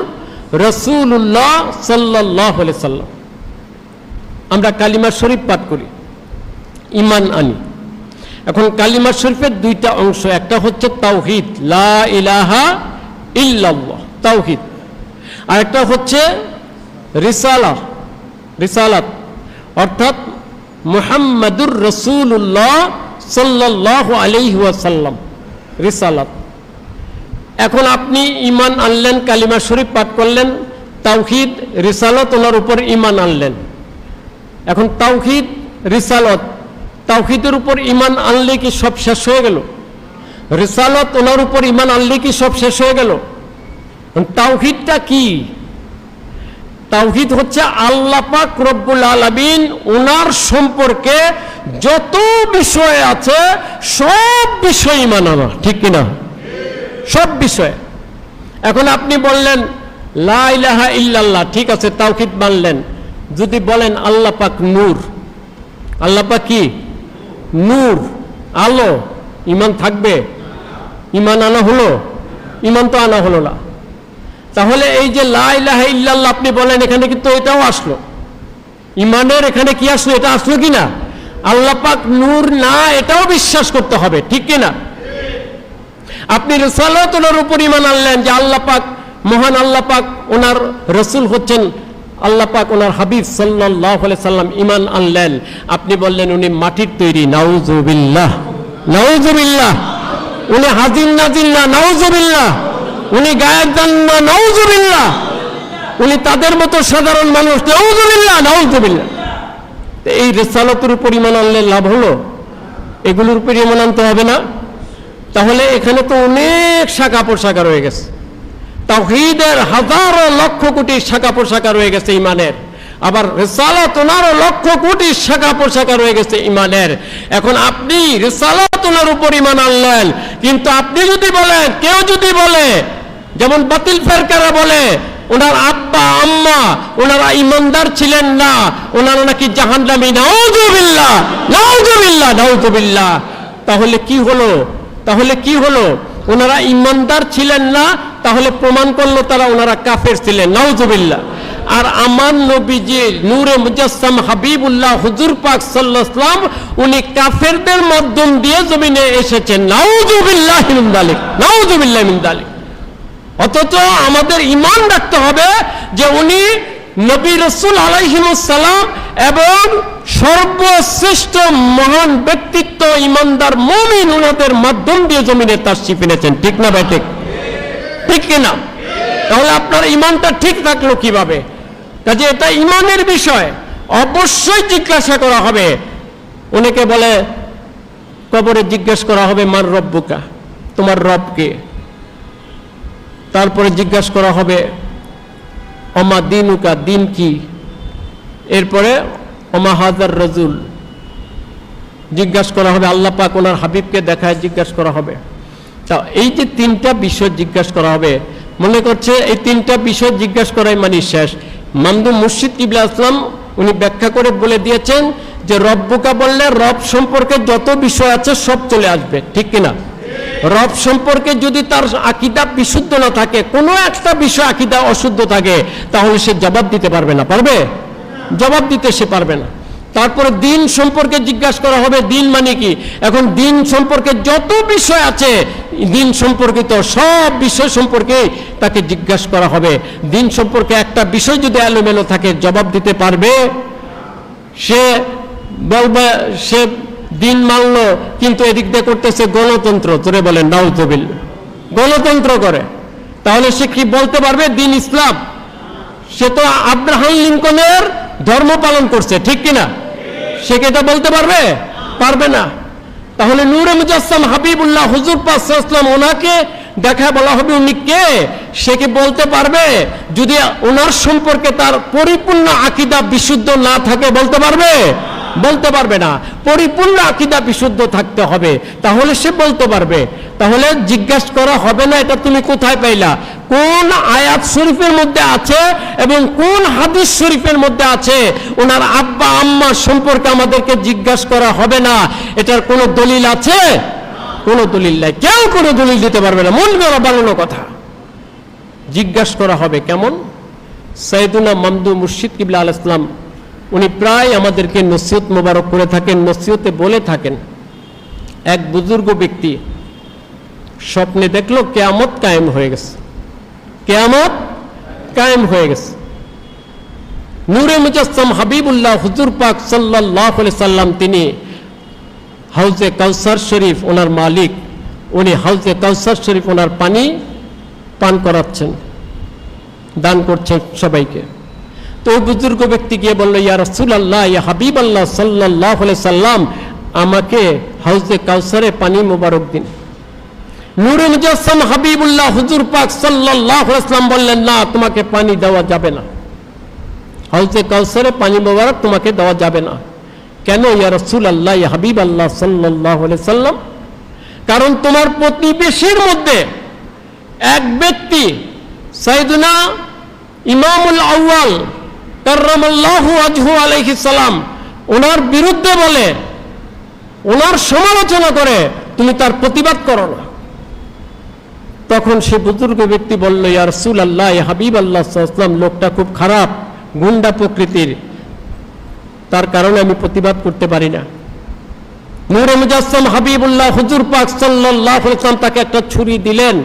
রাসূলুল্লাহ সাল্লাল্লাহু আলাইহি সাল্লাম, আমরা কালিমা শরীফ পাঠ করি, ইমান আনি। এখন কালিমা শরীফের দুইটা অংশ, একটা হচ্ছে তাওহীদ, লা ইলাহা ইল্লাল্লাহ তাওহীদ, আর একটা হচ্ছে রিসালাত অর্থাৎ মুহাম্মাদুর রাসূলুল্লাহ সাল্লাল্লাহু আলাইহি ওয়াসাল্লাম, রিসালাত। এখন আপনি ইমান আনলেন, কালিমা শরীফ পাঠ করলেন, তাওহীদ রিসালাত ওনার উপর ইমান আনলেন। এখন তাওহীদ রিসালাত, তাওহীদের উপর ইমান আনলে কি সব শেষ হয়ে গেল? রিসালাত ওনার উপর ইমান আনলে কি সব শেষ হয়ে গেল? তাওহীদটা কি? তাওহীদ হচ্ছে আল্লাহ পাক রব্বুল আলামিন ওনার সম্পর্কে যত বিষয় আছে সব বিষয় ইমান আনা, ঠিক কিনা? সব বিষয়। এখন আপনি বললেন লা ইলাহা ইল্লাল্লাহ, ঠিক আছে, তাওহীদ মানলেন। যদি বলেন আল্লাহ পাক নূর, আল্লাহ পাক কি? নূর, আলো, ইমান থাকবে? ইমান আনা হলো? ইমান তো আনা হলো না। তাহলে এই যে লা ইলাহা ইল্লাল্লাহ আপনি বলেন, এখানে কিন্তু এটাও আসলো, ইমানের এখানে কি আসলো? এটা আসলো কি না? আল্লাহ পাক নূর না, এটাও বিশ্বাস করতে হবে, ঠিক কিনা? আপনি রিসালাত ওনার উপর ইমান আনলেন যে আল্লাহ পাক মহান, আল্লাহ পাক ওনার রাসূল হচ্ছেন আল্লাহ পাক ওনার হাবিব সাল্লাল্লাহু আলাইহি সাল্লাম, ইমান আনলেন। আপনি বললেন উনি মাটির তৈরি, নাউজুবিল্লাহ, নাউজুবিল্লাহ। উনি হাজির নাজির না, নাউজুবিল্লাহ। উনি গায়ের দান না, নাউজুবিল্লাহ। উনি তাদের মতো সাধারণ মানুষ, নাউজুবিল্লাহ, নাউজুবিল্লাহ। এই রিসালাতের উপর ইমান আনলে লাভ হলো? এগুলোর উপর ইমান আনতে হবে না? তাহলে এখানে তো অনেক শাখা প্রশাখা রয়ে গেছে, তাওহীদের হাজারো লক্ষ কোটি শাখা প্রশাখা রয়ে গেছে ইমানের। আবার রিসালাত ওনারও লক্ষ কোটি শাখা প্রশাখা রয়ে গেছে ইমানের। এখন আপনি রিসালাত ওনার উপর ইমান আনলেন, কিন্তু আপনি যদি বলেন, কেউ যদি বলে, যেমন বাতিল ফেরকারা বলে ওনার আব্বা আম্মা ওনারা ইমানদার ছিলেন না, ওনারা নাকি জাহান্নামী, নাউযুবিল্লাহ নাউযুবিল্লাহ নাউযুবিল্লাহ। তাহলে কি হলো? ওনারা ইমানদার ছিলেন না, তাহলে প্রমাণ করলো তারা ওনারা কাফের ছিলেন, নাউযুবিল্লাহ। আর আমার নবীজি নূরে মুজাসসাম হাবিবুল্লাহ হুজুর পাক সাল্লাল্লাহু আলাইহি ওয়াসাল্লাম উনি কাফেরদের মাধ্যম দিয়ে জমিনে এসেছেন, নাউযুবিল্লাহ মিন যালিক, নাউযুবিল্লাহ মিন যালিক। অথচ আমাদের ঈমান রাখতে হবে যে উনি নবী রাসূল আলাইহিস সালাম এবং সর্বশ্রেষ্ঠ মহান ব্যক্তিত্ব ঈমানদার মুমিন ওনাদের মাধ্যম দিয়ে জমিনে তাশরীফ এনেছেন। ঠিক না ভাই? ঠিক কিনা? তাহলে আপনার ঈমানটা ঠিক থাকলো কিভাবে? কাজে এটা ঈমানের বিষয়, অবশ্যই জিজ্ঞাসা করা হবে। অনেকে বলে কবরে জিজ্ঞেস করা হবে মান রব্বুকা, তোমার রব কে? তারপরে জিজ্ঞাসা করা হবে অমা দিনুকা, দিন কি? এরপরে অমা হাজার রাজুল জিজ্ঞাসা করা হবে, আল্লাহ পাক ওনার হাবিবকে দেখায় জিজ্ঞাসা করা হবে। তা এই যে তিনটা বিষয় জিজ্ঞাসা করা হবে, মনে করছে এই তিনটা বিষয় জিজ্ঞাসা করাই মানে শেষ। মামদুম মুর্শিদ কিবলা আসলাম উনি ব্যাখ্যা করে বলে দিয়েছেন যে রব্বুকা বললে রব সম্পর্কে যত বিষয় আছে সব চলে আসবে। ঠিক কিনা? রব সম্পর্কে যদি তার আকীদা বিশুদ্ধ না থাকে, কোনো একটা বিষয় আকীদা অশুদ্ধ থাকে, তাহলে সে জবাব দিতে পারবে না। পারবে? জবাব দিতে সে পারবে না। তারপরে দিন সম্পর্কে জিজ্ঞাসা করা হবে, দিন মানে কি? এখন দিন সম্পর্কে যত বিষয় আছে, দিন সম্পর্কিত সব বিষয় সম্পর্কে তাকে জিজ্ঞাসা করা হবে। দিন সম্পর্কে একটা বিষয় যদি এলোমেলো থাকে, জবাব দিতে পারবে? সে বলবে সে দিন মানল, কিন্তু এদিক দিয়ে করতেছে গণতন্ত্র, তোরে বলেন নাউযুবিল্লাহ, গণতন্ত্র করে, তাহলে সে কি বলতে পারবে দিন ইসলাম? সে তো আব্রাহাম লিঙ্কনের ধর্ম পালন করছে। ঠিক কিনা? সে কি এটা বলতে পারবে? পারবে না। তাহলে নূরে মুজাসসাম হাবিবুল্লাহ হুজুর পাক সাল্লাল্লাহু আলাইহি ওয়াসাল্লাম ওনাকে দেখা বলা হবে উনি কে? সে কি বলতে পারবে? যদি ওনার সম্পর্কে তার পরিপূর্ণ আকীদা বিশুদ্ধ না থাকে, বলতে পারবে? বলতে পারবে না। পরিপূর্ণ আকীদা বিশুদ্ধ থাকতে হবে, তাহলে সে বলতে পারবে। তাহলে জিজ্ঞাসা করা হবে না এটা তুমি কোথায় পাইলা, কোন আয়াত শরীফের মধ্যে আছে এবং কোন হাদিস শরীফের মধ্যে আছে। ওনার আব্বা আম্মা সম্পর্কে আমাদেরকে জিজ্ঞাসা করা হবে না। এটার কোনো দলিল আছে? কোনো দলিল নাই, কেউ কোনো দলিল দিতে পারবে না। মন গড়া বানানো কথা। জিজ্ঞাসা করা হবে কেমন? সাইয়েদুনা মামদুম মুর্শিদ কিবলা আলাইহিস সালাম উনি প্রায় আমাদেরকে নসিহত মোবারক করে থাকেন, নসিহতে বলে থাকেন, এক বুজুর্গ ব্যক্তি স্বপ্নে দেখলো কিয়ামত কায়েম হয়ে গেছে, কিয়ামত কায়েম হয়ে গেছে। নূরে মুজাসসাম হাবিবুল্লাহ হুজুর পাক সাল্লাল্লাহু আলাইহি সাল্লাম তিনি হাউজে কাউসার শরীফ ওনার মালিক, উনি হাউজে কাউসার শরীফ ওনার পানি পান করাচ্ছেন, দান করছেন সবাইকে। তো ওই বুজুর্গ ব্যক্তি গিয়ে বলল, ইয়া রাসূলুল্লাহ, ইয়া হাবিবাল্লাহ সাল্লাল্লাহু আলাইহি সাল্লাম, আমাকে হাউজে কাউসারে পানি মোবারক দিন। নূরে মুজাসসাম হাবিবুল্লাহ হুজুর পাক সাল্লাল্লাহু আলাইহি সাল্লাম বললেন, না, তোমাকে পানি দেওয়া যাবে না, হাউজে কাউসারে পানি মোবারক তোমাকে দেওয়া যাবে না। কেন ইয়া রাসূলুল্লাহ, ইয়া হাবিবাল্লাহ সাল্লাল্লাহু আলাইহি সাল্লাম? কারণ তোমার প্রতিবেশীর মধ্যে এক ব্যক্তি সাইয়েদুনা ইমামুল আউয়াল কাররামাল্লাহু ওয়াজহু আলাইহিস সালাম ওনার বিরুদ্ধে বলে, ওনার সমালোচনা করে, তুমি তার প্রতিবাদ করো না। তখন সে বুজুর্গ ব্যক্তি বলল, ইয়া রাসূলুল্লাহ, ইয়া হাবিবাল্লাহ সাল্লাল্লাহু আলাইহি ওয়াসাল্লাম, লোকটা খুব খারাপ, গুন্ডা প্রকৃতির, তার কারণে আমি প্রতিবাদ করতে পারি না। নূরে মুজাসসাম হাবিবুল্লাহ হুজুর পাক সাল্লাল্লাহু আলাইহি ওয়াসাল্লাম তাকে একটা ছুরি দিলেন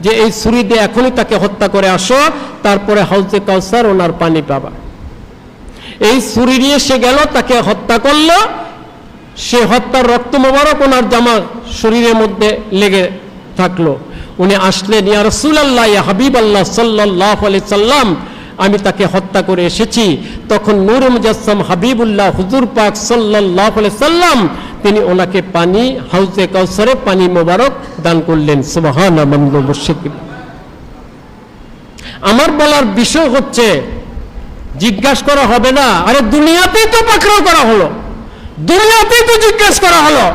যে এই ছুরি দিয়ে এখনই তাকে হত্যা করে আসো, তারপরে হাউজে কাউসার ওনার পানি পাবা। এই ছুরি নিয়ে সে গেল, তাকে হত্যা করলো। সে হত্যার রক্ত মোবারক ওনার জামা শরীরের মধ্যে লেগে থাকলো। উনি আসলেন, ইয়া রাসূলুল্লাহ, ইয়া হাবিবাল্লাহ সাল্লাল্লাহু আলাইহি সাল্লাম, আমি তাকে হত্যা করে এসেছি। তখন নূরে মুজাসসাম হাবিবুল্লাহ হুজুর পাক সাল্লাল্লাহু আলাইহি সাল্লাম তিনি ওনাকে পানি, হাউজে কাউসারে পানি মোবারক দান করলেন। সুবহানাল্লাহ। মুর্শিদ, আমার বলার বিষয় হচ্ছে জিজ্ঞাসা করা হবে না? আরে দুনিয়াতেই তো পাকড়াও করা হলো, দুনিয়াতেই তো জিজ্ঞাসা করা হলো।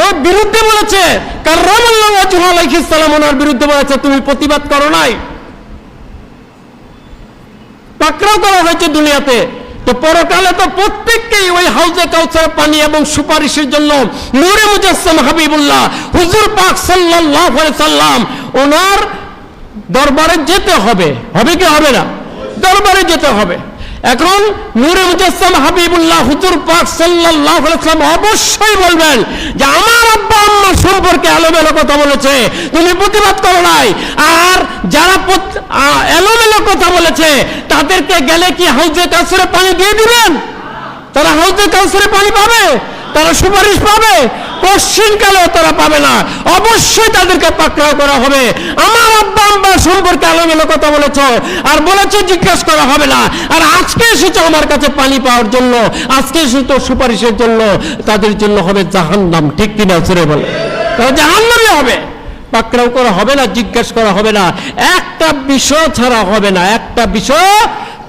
ও বিরুদ্ধে বলেছে, কাররামাল্লাহু ওয়াজহু আলাইহিস সালাম, ওনার বিরুদ্ধে বলেছে তুমি প্রতিবাদ করো নাই, পাকড়াও করা হয়েছে দুনিয়াতে। তো পরকালে তো প্রত্যেককেই ওই হাউজে কাউসার পানি এবং সুপারিশের জন্য নূরে মুজাসসাম হাবিবুল্লাহ হুজুর পাক সাল্লাল্লাহু আলাইহি সাল্লাম ওনার দরবারে যেতে হবে। হবে কি হবে না? দরবারে যেতে হবে। এখন নূরে মুজাসসাম হাবিবুল্লাহ হুজুর পাক সাল্লাল্লাহু আলাইহি সাল্লাম অবশ্যই বলবেন যে আমার আব্বা আম্মা সম্পর্কে এলোমেলো কথা বলেছে, তুমি প্রতিবাদ করো নাই। আর যারা এলোমেলো কথা বলেছে তাদেরকে গেলে কি হাউজে কাউসারে পানি দিয়ে দিবেন? তারা হাউজে কাউসারে পানি পাবে? তারা সুপারিশ পাবে? কোশ্চিনকালেও তারা পাবে না। অবশ্যই তাদেরকে পাকড়াও করা হবে। আমার আব্বা আম্মা সম্পর্কে এলোমেলো কথা বলেছ আর বলেছে জিজ্ঞাসা করা হবে না, আর আজকে এসেছো আমার কাছে পানি পাওয়ার জন্য, আজকে এসেছো সুপারিশের জন্য, তাদের জন্য হবে জাহান্নাম। ঠিক কিনা জোরে বলে? তারা জাহান্নামই হবে। পাকড়াও করা হবে না, জিজ্ঞাসা করা হবে না, একটা বিষয় ছাড়া হবে না, একটা বিষয়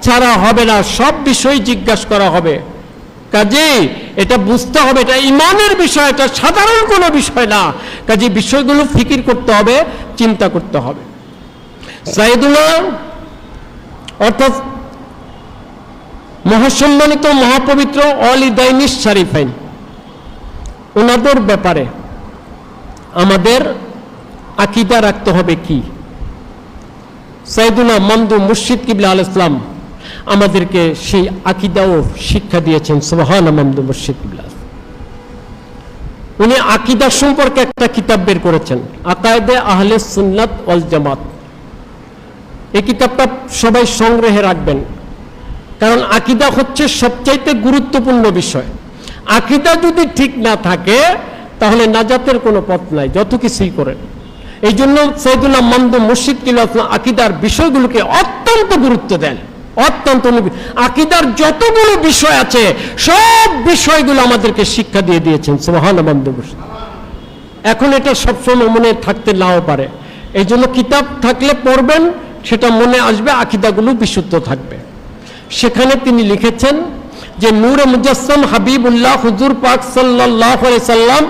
ছাড়া হবে না, সব বিষয় জিজ্ঞাসা করা হবে। কাজেই এটা বুঝতে হবে, এটা ইমানের বিষয়, এটা সাধারণ কোনো বিষয় না। কাজেই বিষয়গুলো ফিকির করতে হবে, চিন্তা করতে হবে। সাইয়েদুনা অর্থাৎ মহাসম্মানিত মহাপবিত্র ওয়ালিদাইনি শরীফাইন, ওনাদের ব্যাপারে আমাদের আকীদা রাখতে হবে কি? সাইয়েদুনা মামদু মুর্শিদ কিবলা আলাইহিস সালাম আমাদেরকে সেই আকীদাও শিক্ষা দিয়েছেন। সুবহান মামদু মুর্শিদ কিবলা। উনি আকীদা সম্পর্কে একটা কিতাব বের করেছেন, আকায়েদে আহলে সুন্নাত ওয়াল জামাত। এই কিতাবটা সবাই সংগ্রহে রাখবেন, কারণ আকীদা হচ্ছে সবচাইতে গুরুত্বপূর্ণ বিষয়। আকীদা যদি ঠিক না থাকে তাহলে নাজাতের কোনো পথ নাই, যত কিছুই করেন। এই জন্য সাইয়েদুনা মামদু মুর্শিদ কিবলা আকীদার বিষয়গুলোকে অত্যন্ত গুরুত্ব দেন, অত্যন্ত। আকীদার যতগুলো বিষয় আছে সব বিষয়গুলো আমাদেরকে শিক্ষা দিয়ে দিয়েছেন। সুবহানাল্লাহ। এখন এটা সবসময় মনে থাকতে নাও পারে, এই জন্য কিতাব থাকলে পড়বেন, সেটা মনে আসবে, আকীদাগুলো বিশুদ্ধ থাকবে। সেখানে তিনি লিখেছেন যে নূরে মুজাসসাম হাবিবুল্লাহ হুজুর পাক সাল্লাল্লাহু আলাইহি সাল্লাম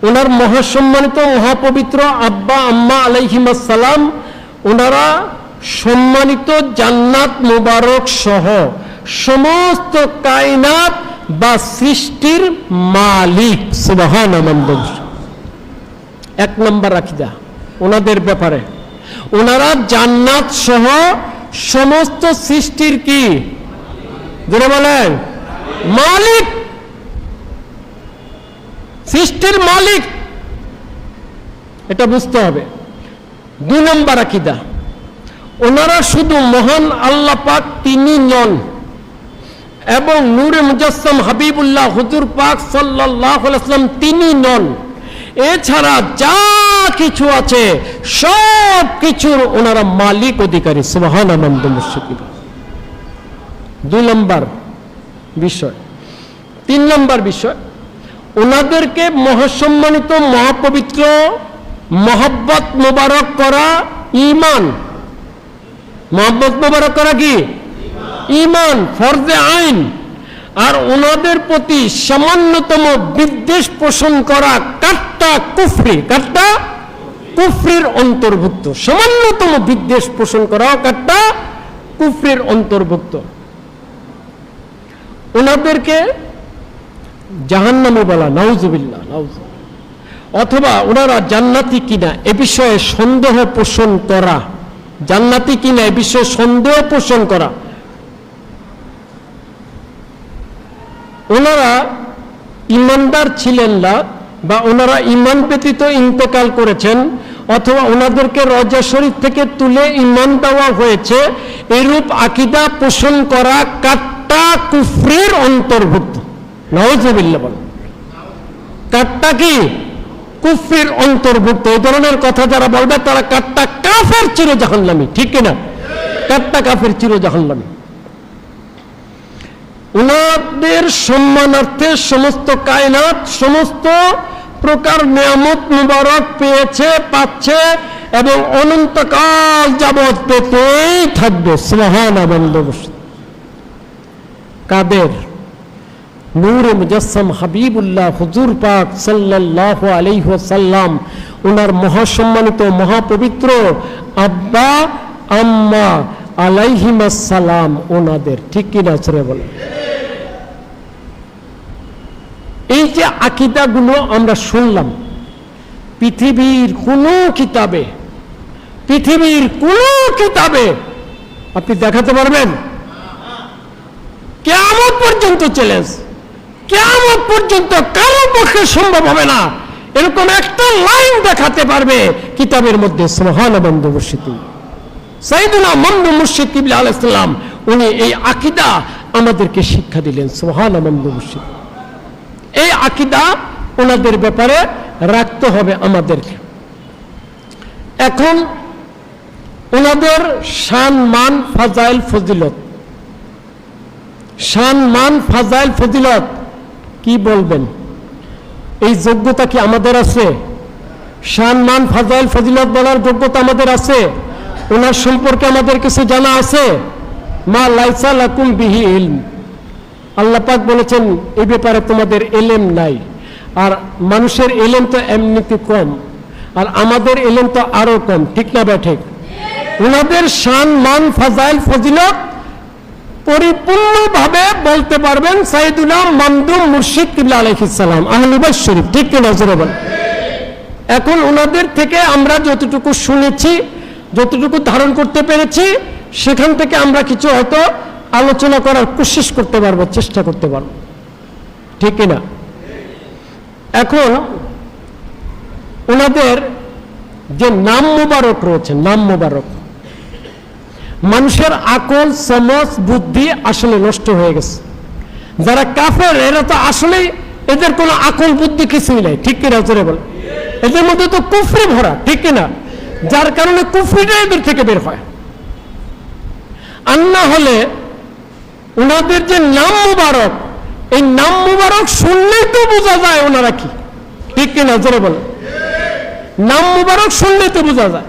ওনার মহাসম্মানিত মহাপবিত্র আব্বা আম্মা আলাইহিমাস সালাম, ওনারা সম্মানিত জান্নাত মুবারক সহ সমস্ত কায়নাত বা সৃষ্টির মালিক। সুবহানাল্লাহ। এক নম্বর আকীদা ওনাদের ব্যাপারে, ওনারা জান্নাত সহ সমস্ত সৃষ্টির কি জোরে বলেন? মালিক, সৃষ্টির মালিক, এটা বুঝতে হবে। দুই নম্বর আকীদা, ওনারা শুধু মহান আল্লাহ পাক তিনি নন, এবং নূরে মুজাসসাম হাবিবুল্লাহ হুজুর পাক সাল্লাল্লাহু আলাইহি ওয়াসাল্লাম তিনি নন, এছাড়া যা কিছু আছে সব কিছুর ওনারা মালিক, অধিকারী। সুবহানাল্লাহ। দুই নম্বর বিষয়। তিন নম্বর বিষয়, ওনাদেরকে মহাসম্মানিত মহাপবিত্র মহব্বত মোবারক করা ঈমান। মহব্বত মোবারক করা কি? ঈমান, ফরজে আইন। আর ওনাদের প্রতি সামান্যতম বিদ্বেষ পোষণ করা কাট্টা কুফরি, কাট্টা কুফরির অন্তর্ভুক্ত। সামান্যতম বিদ্বেষ পোষণ করা কাট্টা কুফরির অন্তর্ভুক্ত। ওনাদেরকে জাহান্নামী বলা, নাউজুবিল্লাহ, অথবা ওনারা জান্নাতি কিনা এ বিষয়ে সন্দেহ পোষণ করা, জান্নাতি কিনা এ বিষয়ে সন্দেহ পোষণ করা। ওনারা ইমানদার ছিলেন না, বা ওনারা ইমান ব্যতীত ইন্তেকাল করেছেন, অথবা ওনাদেরকে রওজা শরীফ থেকে তুলে ইমান দেওয়া হয়েছে, এরূপ আকীদা পোষণ করা কাট্টা কুফরির অন্তর্ভুক্ত। নাউজুবিল্লাহ বলেন। কাট্টা কি? কুফরির অন্তর্ভুক্ত। এই ধরনের কথা যারা বলবে তারা কাট্টা কাফের, চির জাহান্নামী। ঠিক কিনা? কাট্টা কাফের, চির জাহান্নামী। ওনাদের সম্মানার্থে সমস্ত কায়নাত সমস্ত প্রকার নিয়ামত মুবারক পেয়েছে, পাচ্ছে, এবং এবং อ অনন্তকাল যাবত পেতেই থাকবে। সুবহানাল্লাহ। 3 নম্বর আকীদা, ওনাদের প্রতি কাদের? নূরে মুজাসসাম হাবিবুল্লাহ হুজুর পাক সাল্লাল্লাহু আলাইহি ওয়াসাল্লাম, ওনার মহাসম্মানিত মহাপবিত্র আব্বা আম্মা আলাইহিমাস সালাম ওনাদের। ঠিক কিনা ছেড়ে বলে? এই যে আকীদাগুলো আমরা শুনলাম, পৃথিবীর কোন কিতাবে আপনি দেখাতে পারবেন? কিয়ামত পর্যন্ত চ্যালেঞ্জ, কিয়ামত পর্যন্ত কারো পক্ষে সম্ভব হবে না এরকম একটা লাইন দেখাতে পারবে কিতাবের মধ্যে। সুবহানাল্লাহ। বন্ধু মুর্শিদ সাইয়েদুনা মামদুহ মুর্শিদ কিবলা আলাইহিস সালাম উনি এই আকীদা আমাদেরকে শিক্ষা দিলেন। সুবহানাল্লাহ। বন্ধু মুর্শিদ এই আকীদা ওনাদের ব্যাপারে রাখতে হবে আমাদেরকে। এখন ওনাদের শান মান ফাজাইল ফজিলত, শান মান ফাজাইল ফজিলত কি বলবেন? এই যোগ্যতা কি আমাদের আছে? শান মান ফাজাইল ফজিলত বলার যোগ্যতা আমাদের আছে? ওনার সম্পর্কে আমাদের কিছু জানা আছে? মা লাইসা লাকুম বিহি ইলম, আল্লাহ পাক বলেছেন এই ব্যাপারে তোমাদের এলেম নাই। আর মানুষের এলেম তো এমনিতে কম, আর আমাদের এলেম তো আরো কম। ঠিক না ব্যাঠিক? ওনাদের শান মান ফাজাইল ফজিলত পরিপূর্ণভাবে বলতে পারবেন সাইয়েদুনা মামদুহ মুর্শিদ কিবলা আলাইহিস সালাম আহলে বাইত শরীফ। ঠিক কি নজরে বল? এখন ওনাদের থেকে আমরা যতটুকু শুনেছি, যতটুকু ধারণ করতে পেরেছি, সেখান থেকে আমরা কিছু হয়তো আলোচনা করার কোশিশ করতে পারবো, চেষ্টা করতে পারবো। ঠিক কিনা? এখন ওনাদের যে নাম মুবারক রয়েছে, নাম মুবারক, মানুষের আকল সমজ বুদ্ধি আসলে নষ্ট হয়ে গেছে। যারা কাফের এরা তো আসলে এদের কোনো আকল বুদ্ধি কিছুই নাই। ঠিক কিনা জোরে বল? এদের মধ্যে তো কুফরি ভরা। ঠিক কিনা? যার কারণে কুফরিটা এদের থেকে বের হয়। আর না হলে ওনাদের যে নাম মুবারক, এই নাম মুবারক শুনলেই তো বোঝা যায় ওনারা কি। ঠিক কিনা জোরে বল? নাম মুবারক শুনলেই তো বোঝা যায়।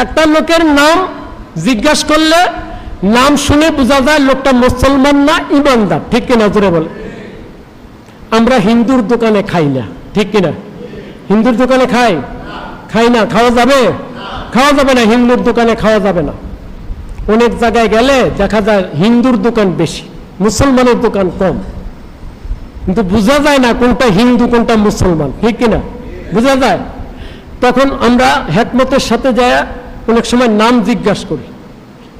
একটা লোকের নাম জিজ্ঞাসা করলে নাম শুনে বোঝা যায় লোকটা মুসলমান না ইমানদার। ঠিক কিনা জোরে বলে? আমরা হিন্দুর দোকানে খাই না। ঠিক কিনা? হিন্দুর দোকানে খাই না। খাওয়া যাবে? খাওয়া যাবে না। হিন্দুর দোকানে খাওয়া যাবে না। অনেক জায়গায় গেলে দেখা যায় হিন্দুর দোকান বেশি, মুসলমানের দোকান কম, কিন্তু বোঝা যায় না কোনটা হিন্দু কোনটা মুসলমান। ঠিক কিনা? বোঝা যায়। তখন আমরা হিকমতের সাথে যায় অনেক সময় নাম জিজ্ঞাসা করি,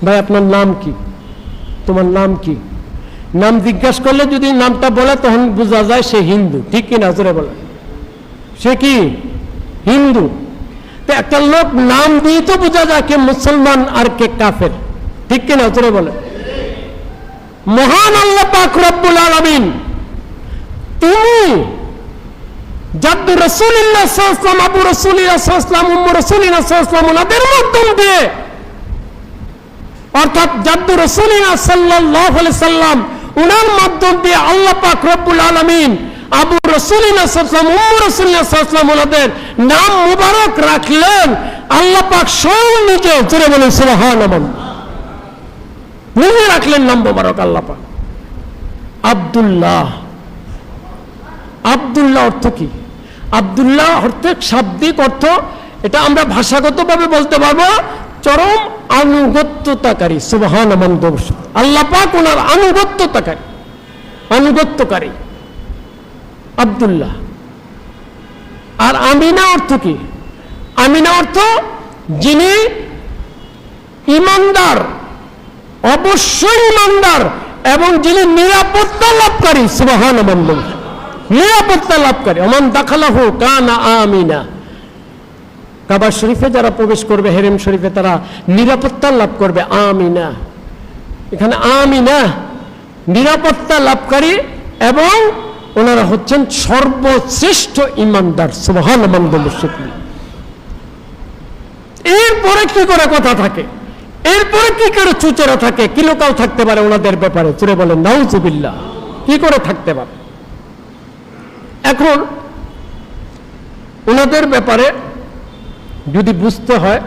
ভাই আপনার নাম কি, তোমার নাম কি? নাম জিজ্ঞাসা করলে যদি নামটা বলে তখন বোঝা যায় সে হিন্দু। ঠিক কিনা জোরে বলে? সে কি হিন্দু। তো একটা লোক নাম দিয়ে তো বোঝা যায় কে মুসলমান আর কে কাফের। ঠিক কিনা জোরে বলে? মহান আল্লাহ পাক রব্বুল আলামিন তুমি জাদ্দু রাসূলুল্লাহ সাল্লাল্লাহু আলাইহি ওয়াসাল্লাম, আবু রাসূলুল্লাহ সাল্লাল্লাহু আলাইহি ওয়াসাল্লাম, উম্মু রাসূলুল্লাহ সাল্লাল্লাহু আলাইহি ওয়াসাল্লাম ওনাদের মাধ্যম দিয়ে, অর্থাৎ জাদ্দু রাসূলুল্লাহ সাল্লাল্লাহু আলাইহি ওয়াসাল্লাম ওনার মাধ্যম দিয়ে আল্লাহ পাক রব্বুল আলামিন আবু রাসূলুল্লাহ সাল্লাল্লাহু আলাইহি ওয়াসাল্লাম, উম্মু রাসূলুল্লাহ সাল্লাল্লাহু আলাইহি ওয়াসাল্লাম ওনাদের নাম মুবারক রাখলেন। আল্লাহ পাক স্বয়ং নিজে, জোরে বলেন সুবহানাল্লাহ, নিজে রাখলেন নাম মুবারক আল্লাহ পাক। আব্দুল্লাহ, আব্দুল্লাহ অর্থ কি? আব্দুল্লাহ অর্থের শাব্দিক অর্থ, এটা আমরা ভাষাগতভাবে বলতে পারবো চরম আনুগত্যতাকারী। সুবহানাল্লাহ। আল্লাহ পাক ওনার আনুগত্যকারী আব্দুল্লাহ। আর আমিনা অর্থ কি? আমিনা অর্থ যিনি ইমানদার, অবশ্যই ইমানদার, এবং যিনি নিরাপত্তা লাভকারী। সুবহানাল্লাহ। নিরাপত্তা লাভকারী। ওমান দাখালাহু কানা আমিনা। কাবা শরীফে যারা প্রবেশ করবে, হেরেম শরীফে, তারা নিরাপত্তা লাভ করবে। আমিনা, এখানে আমিনা নিরাপত্তা লাভকারী, এবং ওনারা হচ্ছেন সর্বশ্রেষ্ঠ ইমানদার। সুবহানাল্লাহ। এরপরে কি করে কথা থাকে, এরপরে কি করে চুচেরা থাকে, কিলোকাল থাকতে পারে ওনাদের ব্যাপারে? চুরে বলেন নাউজুবিল্লাহ। কি করে থাকতে পারে? এখন ওনাদের ব্যাপারে যদি বুঝতে হয়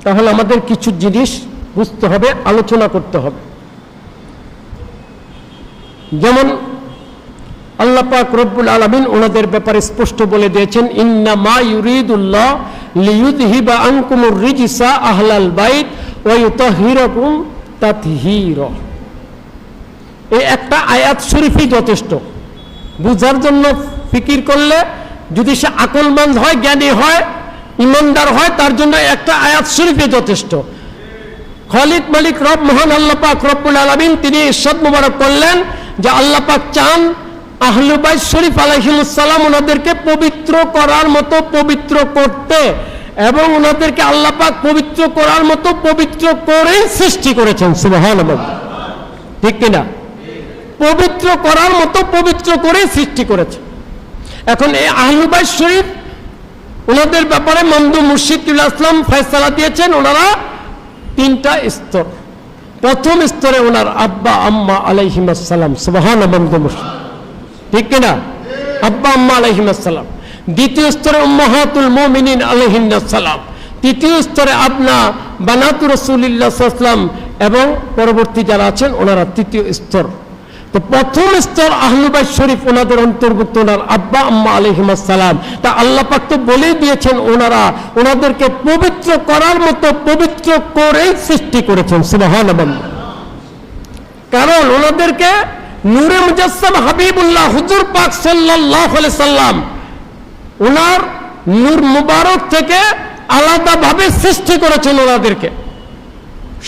তাহলে আমাদের কিছু জিনিস বুঝতে হবে, আলোচনা করতে হবে। যেমন আল্লাহ পাক রব্বুল আলামিন ওনাদের ব্যাপারে স্পষ্ট বলে দিয়েছেন, ইন্নামা ইউরিদুল্লাহ লিইউযহিবা আনকুমুর রিজসা আহলাল বাইত ওয়া ইউতাহহিরাকুম তাতহীরা। এই একটা আয়াত শরীফই যথেষ্ট বুঝার জন্য। ফিকির করলে যদি সে আকলমন্দ হয়, জ্ঞানী হয়, ইমানদার হয়, তার জন্য একটা আয়াত শরীফই যথেষ্ট। খালিক মালিক রব মহান আল্লাহ পাক রব্বুল আলামিন তিনি ইরশাদ মুবারক করলেন যে আল্লাহ পাক চান আহলে বাইত শরীফ আলাইহিমুস সালাম ওনাদেরকে পবিত্র করার মতো পবিত্র করতে, এবং ওনাদেরকে আল্লাহ পাক পবিত্র করার মতো পবিত্র করেই সৃষ্টি করেছেন। সুবহানাল্লাহ, ঠিক কিনা? পবিত্র করার মতো পবিত্র করেই সৃষ্টি করেছেন। এখন এই আহলে বাইত শরীফ ওনাদের ব্যাপারে মমদুহ মুর্শিদ কিবলা ইসলাম ফয়সালা দিয়েছেন, ওনারা তিনটা স্তর। প্রথম স্তরে ওনার আব্বা আম্মা আলাইহিমুস সালাম, সুবহানাল্লাহ, মমদুহ মুর্শিদ, ঠিক কিনা? আব্বা আম্মা আলাইহিমুস সালাম। দ্বিতীয় স্তরে উম্মাহাতুল মুমিনিন আলাইহিন্নাস সালাম। তৃতীয় স্তরে আপনা বানাতু রাসূলিল্লাহ সাল্লাল্লাহু আলাইহি ওয়াসাল্লাম, এবং পরবর্তী যারা আছেন ওনারা তৃতীয় স্তর। তো প্রথম স্তর আহলে বাইত শরীফ ওনাদের অন্তর্ভুক্ত, ওনার আব্বা আম্মা আলাইহিমুস সালাম। তা আল্লাহ পাক তো বলেই দিয়েছেন ওনারা ওনাদেরকে পবিত্র করার মতো পবিত্র করেই সৃষ্টি করেছেন। সুবহানাল্লাহ। কারণ ওনাদেরকে নূরে মুজাসসাম হাবিবুল্লাহ হুজুর পাক সাল্লাল্লাহু আলাইহি সাল্লাম ওনার নূর মুবারক থেকে আলাদাভাবে সৃষ্টি করেছেন। ওনাদেরকে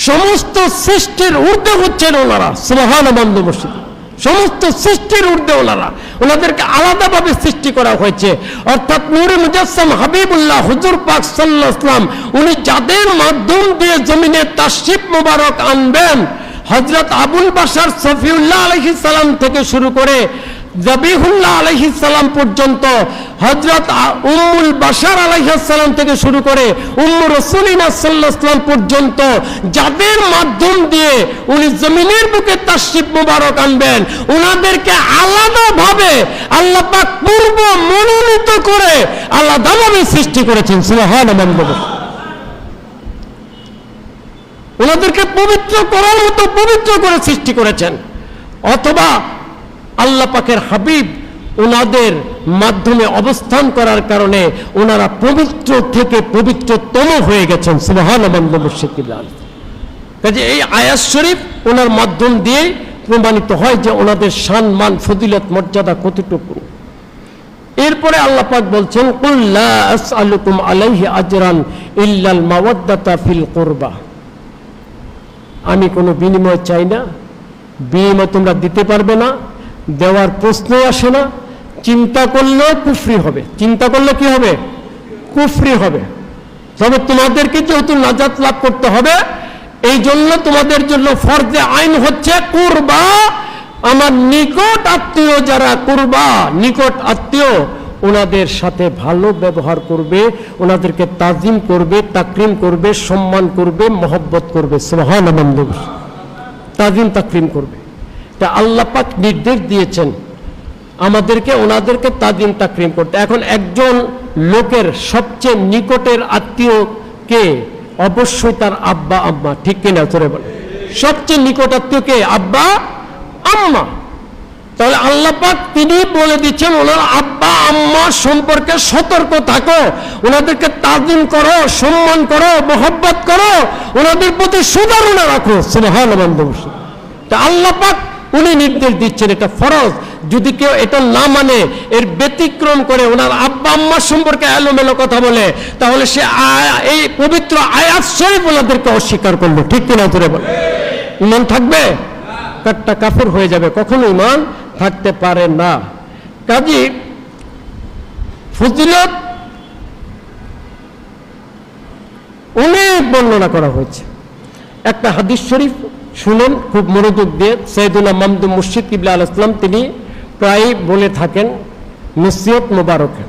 সমস্ত সৃষ্টির ঊর্ধ্বে হচ্ছেন ওনারা। সুবহানাল্লাহ। সমস্ত সৃষ্টির ঊর্ধ্বে ওনারা, ওনাদেরকে আলাদাভাবে সৃষ্টি করা হয়েছে। অর্থাৎ নূরে মুজাসসাম হাবিবুল্লাহ হুজুর পাক সাল্লাল্লাহু আলাইহি ওয়াসাল্লাম উনি যাদের মাধ্যম দিয়ে জমিনে তাশরিফ মুবারক আনবেন, হযরত আবুল বাশার সফিউল্লাহ আলাইহিস সালাম থেকে শুরু করে জাবিহুল্লাহ আলাইহিস সালাম পর্যন্ত, হযরত উম্মুল বাশার আলাইহিস সালাম থেকে শুরু করে উম্মু রাসূলিনা সাল্লাল্লাহু আলাইহি ওয়াসাল্লাম পর্যন্ত যাদের মাধ্যম দিয়ে উনি জমিনের বুকে তাশরিফ মুবারক আনবেন, ওনাদেরকে আলাদাভাবে আল্লাহ পাক পূর্ব মনোনীত করে আলাদাভাবে সৃষ্টি করেছেন। সুবহানাল্লাহ। ওনাদেরকে পবিত্র করার মতো পবিত্র করে সৃষ্টি করেছেন। অথবা আল্লাহ পাকের হাবিব ওনাদের মাধ্যমে অবস্থান করার কারণে ওনারা পবিত্র থেকে পবিত্রতম হয়ে গেছেন। সুবহানাল্লাহ। কাজে এই আয়াত শরীফ ওনার মাধ্যম দিয়ে প্রমাণিত হয় যে ওনাদের সম্মান ফজিলত মর্যাদা কতটুকু। এরপরে আল্লাহ পাক বলছেন, কুল লা আসআলুকুম আলাইহি আজরান ইল্লাল মাওয়াদ্দাতা ফিল কুরবা। আমি কোনো বিনিময় চাই না, বিনিময় তোমরা দিতে পারবে না, দেওয়ার প্রশ্ন আসে না। চিন্তা করলেও কুফরি হবে, চিন্তা করলে কি হবে? কুফরি হবে। তবে তোমাদেরকে যেহেতু নাজাত লাভ করতে হবে, এই জন্য তোমাদের জন্য ফরজে আইন হচ্ছে কুরবা। আমার নিকট আত্মীয় যারা, কুরবা নিকট আত্মীয়, ওনাদের সাথে ভালো ব্যবহার করবে, ওনাদেরকে তাজিম করবে, তাকরিম করবে, সম্মান করবে, মহব্বত করবে। সুবহানাল্লাহ। তাজিম তাকরিম করবে। তা আল্লাহ পাক নির্দেশ দিয়েছেন আমাদেরকে ওনাদেরকে তাজিম তাকরিম করতে। এখন একজন লোকের সবচেয়ে নিকটের আত্মীয় কে? অবশ্যই তার আব্বা আম্মা, ঠিক কিনা? তোরে বলে সবচেয়ে নিকট আত্মীয় কে? আব্বা আম্মা। তাহলে আল্লাহ পাক তিনি বলে দিচ্ছেন ওনার আব্বা আম্মা সম্পর্কে সতর্ক থাকো, ওনাদেরকে তাজিম করো, সম্মান করো, মহব্বত করো, ওনাদের প্রতি সুধারণা রাখো। সুবহানাল্লাহ। তা আল্লাহ পাক উনি নির্দেশ দিচ্ছেন, এটা ফরজ। যদি কেউ এটা না মানে, এর ব্যতিক্রম করে ওনার আব্বা আম্মা সম্পর্কে এলোমেলো কথা বলে, তাহলে সে এই পবিত্র আয়াত শরীফ ওনাদেরকে অস্বীকার করলো, ঠিক কিনা? তোরে বলে ঈমান থাকবে? কাটটা কাফের হয়ে যাবে, কখনো ঈমান থাকতে পারে না। কাজী ফজিলত অনেক বর্ণনা করা হয়েছে। একটা হাদিস শরীফ শুনেন খুব মনোযোগ দিয়ে। সৈয়দুনা মমদুহ মুর্শিদ কিবলা আলাইহিস সালাম তিনি প্রায় বলে থাকেন নসিহত মুবারকে,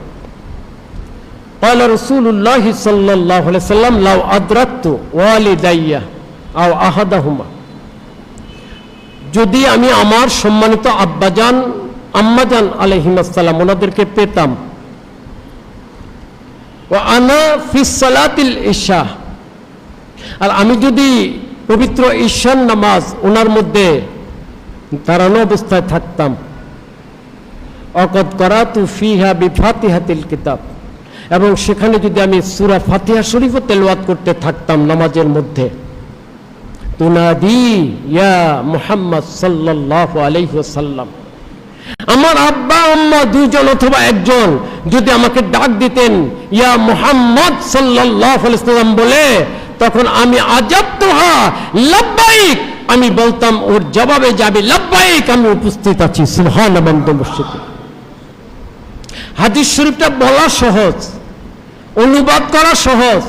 قال رسول الله صلى الله عليه وسلم لو أدركت والدي أو أحدهما, যদি আমি আমার সম্মানিত আব্বাজান আম্মাজান আলাইহিস সালাম ওনাদেরকে পেতাম, ওয়া আনা ফি সালাতিল ইশা, আর আমি যদি পবিত্র ঈশার নামাজ ওনার মধ্যে দাঁড়ানো অবস্থায় থাকতাম। অকদ করাতু ফিহা বিফাতিহাতিল কিতাব, এবং সেখানে যদি আমি সূরা ফাতিহা শরীফও তেলাওয়াত করতে থাকতাম নামাজের মধ্যে। তুনাদি ইয়া মুহাম্মদ সাল্লাল্লাহু আলাইহি ওয়াসাল্লাম, আমার আব্বা আম্মা দুইজন অথবা একজন যদি আমাকে ডাক দিতেন ইয়া মুহাম্মদ সাল্লাল্লাহু আলাইহি ওয়াসাল্লাম বলে, তখন আমি আজাবতুহা লাব্বাইক, আমি বলতাম ওর জবাবে যাবে লাব্বাইক, আমি উপস্থিত আছি। সুবহানাল্লাহ। হাদিস শরীফটা বলা সহজ, অনুবাদ করা সহজ,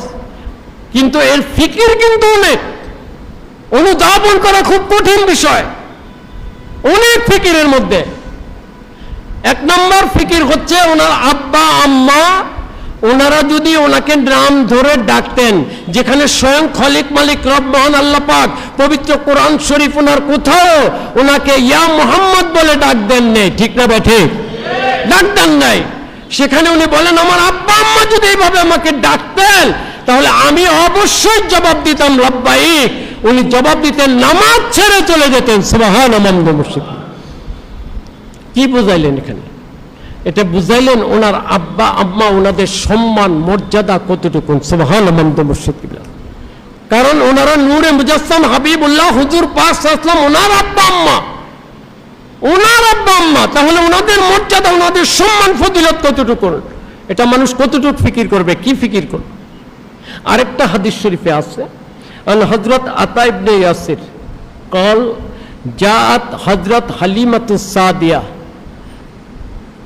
কিন্তু এর ফিকির কিন্তু অনেক, অনুধাবন করা খুব কঠিন বিষয়। অনেক ফিকিরের মধ্যে এক নম্বর ফিকির হচ্ছে ওনার আব্বা আম্মা, ওনারা যদি ওনাকে নাম ধরে ডাকতেন, যেখানে স্বয়ং খলিক মালিক রব মহান আল্লাহ পাক পবিত্র কোরআন শরীফ ওনার কোথাও ওনাকে ইয়া মুহাম্মদ বলে ডাক দেন নেই, ঠিক না বেঠে? ডাক দেন নাই। সেখানে উনি বলেন আমার আব্বা আম্মা যদি এইভাবে আমাকে ডাকতেন তাহলে আমি অবশ্যই জবাব দিতাম লাব্বাইক। উনি জবাব দিতেন, নামাজ ছেড়ে চলে যেতেন। সুবহানাল্লাহ। কি বুঝাইলেন এখানে? এটা বুঝাইলেন ওনার আব্বা আম্মা ওনাদের সম্মান মর্যাদা কতটুকু। সুবহানাল্লাহ। কারণ ওনারা নূরে মুজাসসাম হাবিবুল্লাহ হুজুর পাক সাল্লাল্লাহু আলাইহি ওয়াসাল্লাম ওনার আব্বা আম্মা, ওনার আব্বা আম্মা, তাহলে ওনাদের মর্যাদা ওনাদের সম্মান ফজিলত কতটুকু, এটা মানুষ কতটুকু ফিকির করবে, কি ফিকির করবে। আরেকটা হাদিস শরীফে আছে, আন হযরত আতা ইবনে ইয়াসির قال জাআত হযরত হালিমাতুস সাদিয়া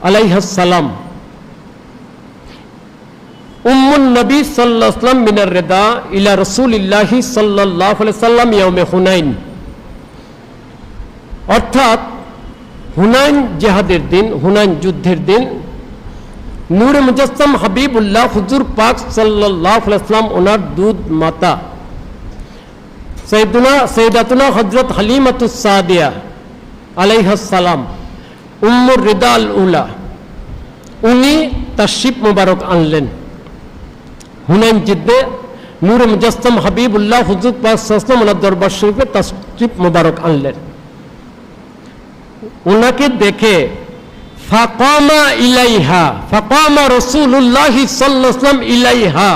আলাইহা সালাম উম্মুন নবী সাল্লাল্লাহু আলাইহি ওয়াসাল্লাম মিনার রিদা ইলা রাসূলিল্লাহি সাল্লাল্লাহু আলাইহি ওয়াসাল্লাম ইয়াউমে হুনাইন, অর্থাৎ হুনাইন জিহাদের দিন, হুনাইন যুদ্ধের দিন নূরে মুজাসসাম হাবিবুল্লাহ হুজুর পাক সাল্লাল্লাহু আলাইহি ওয়াসাল্লাম ওনার দুধ মাতা সৈয়দাতুনা হযরত হালিমাতুস সাদিয়া আলাইহা সালাম উম্মুর রিদা আল উলা, উনি তাশরিফ মুবারক আনলেন হুনাইন যুদ্ধে। নূরে মুজাসসাম হাবিবুল্লাহ হুজুর পাক সাল্লাল্লাহু আলাইহি ওয়াসাল্লাম ওনার দরবার শরীফে তাশরিফ মুবারক আনলেন। ওনাকে দেখে ফাকামা ইলাইহা, ফাকামা রাসূলুল্লাহি সাল্লাল্লাহু আলাইহি ওয়াসাল্লাম ইলাইহা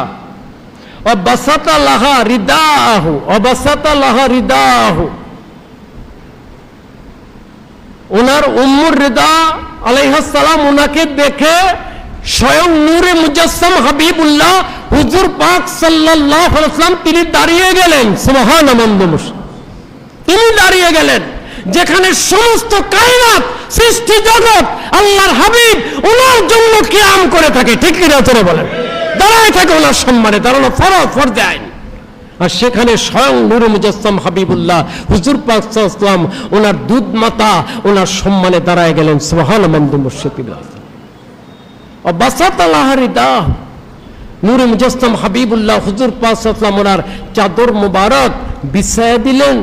ওয়া বাসাতা লাহা রিদাহু, ওয়া বাসাতা লাহা রিদাহু। ওনার উম্মুর রিদা আলাইহিস সালাম ওনাকে দেখে স্বয়ং নূরে মুজাসসাম হাবিবুল্লাহ হুজুর পাক সাল্লাল্লাহু আলাইহি ওয়াসাল্লাম তিনি দাঁড়িয়ে গেলেন। সুবহানাল্লাহ। তিনি দাঁড়িয়ে গেলেন যেখানে সমস্ত কায়নাত সৃষ্টি জগৎ আল্লাহর হাবিব ওনার জন্য কিয়াম করে থাকে, ঠিক কি না তোরা বলেন? দাঁড়ায় থাকে ওনার সম্মানে, দাঁড়ানো ফরজ, ফরজে আইন। আর সেখানে স্বয়ং নূরে মুজাসসাম হাবিবুল্লাহ হুজুর পাক সাল্লাল্লাহু আলাইহি ওয়াসাল্লাম ওনার দুধ মাতা ওনার সম্মানে দাঁড়ায় গেলেন। সুবহানাল্লাহ। বাসাতা লাহা রিদাহু, নূরে মুজাসসাম হাবিবুল্লাহ হুজুর পাক সাল্লাল্লাহু আলাইহি ওয়াসাল্লাম ওনার চাদর মুবারক বিছায়া দিলেন,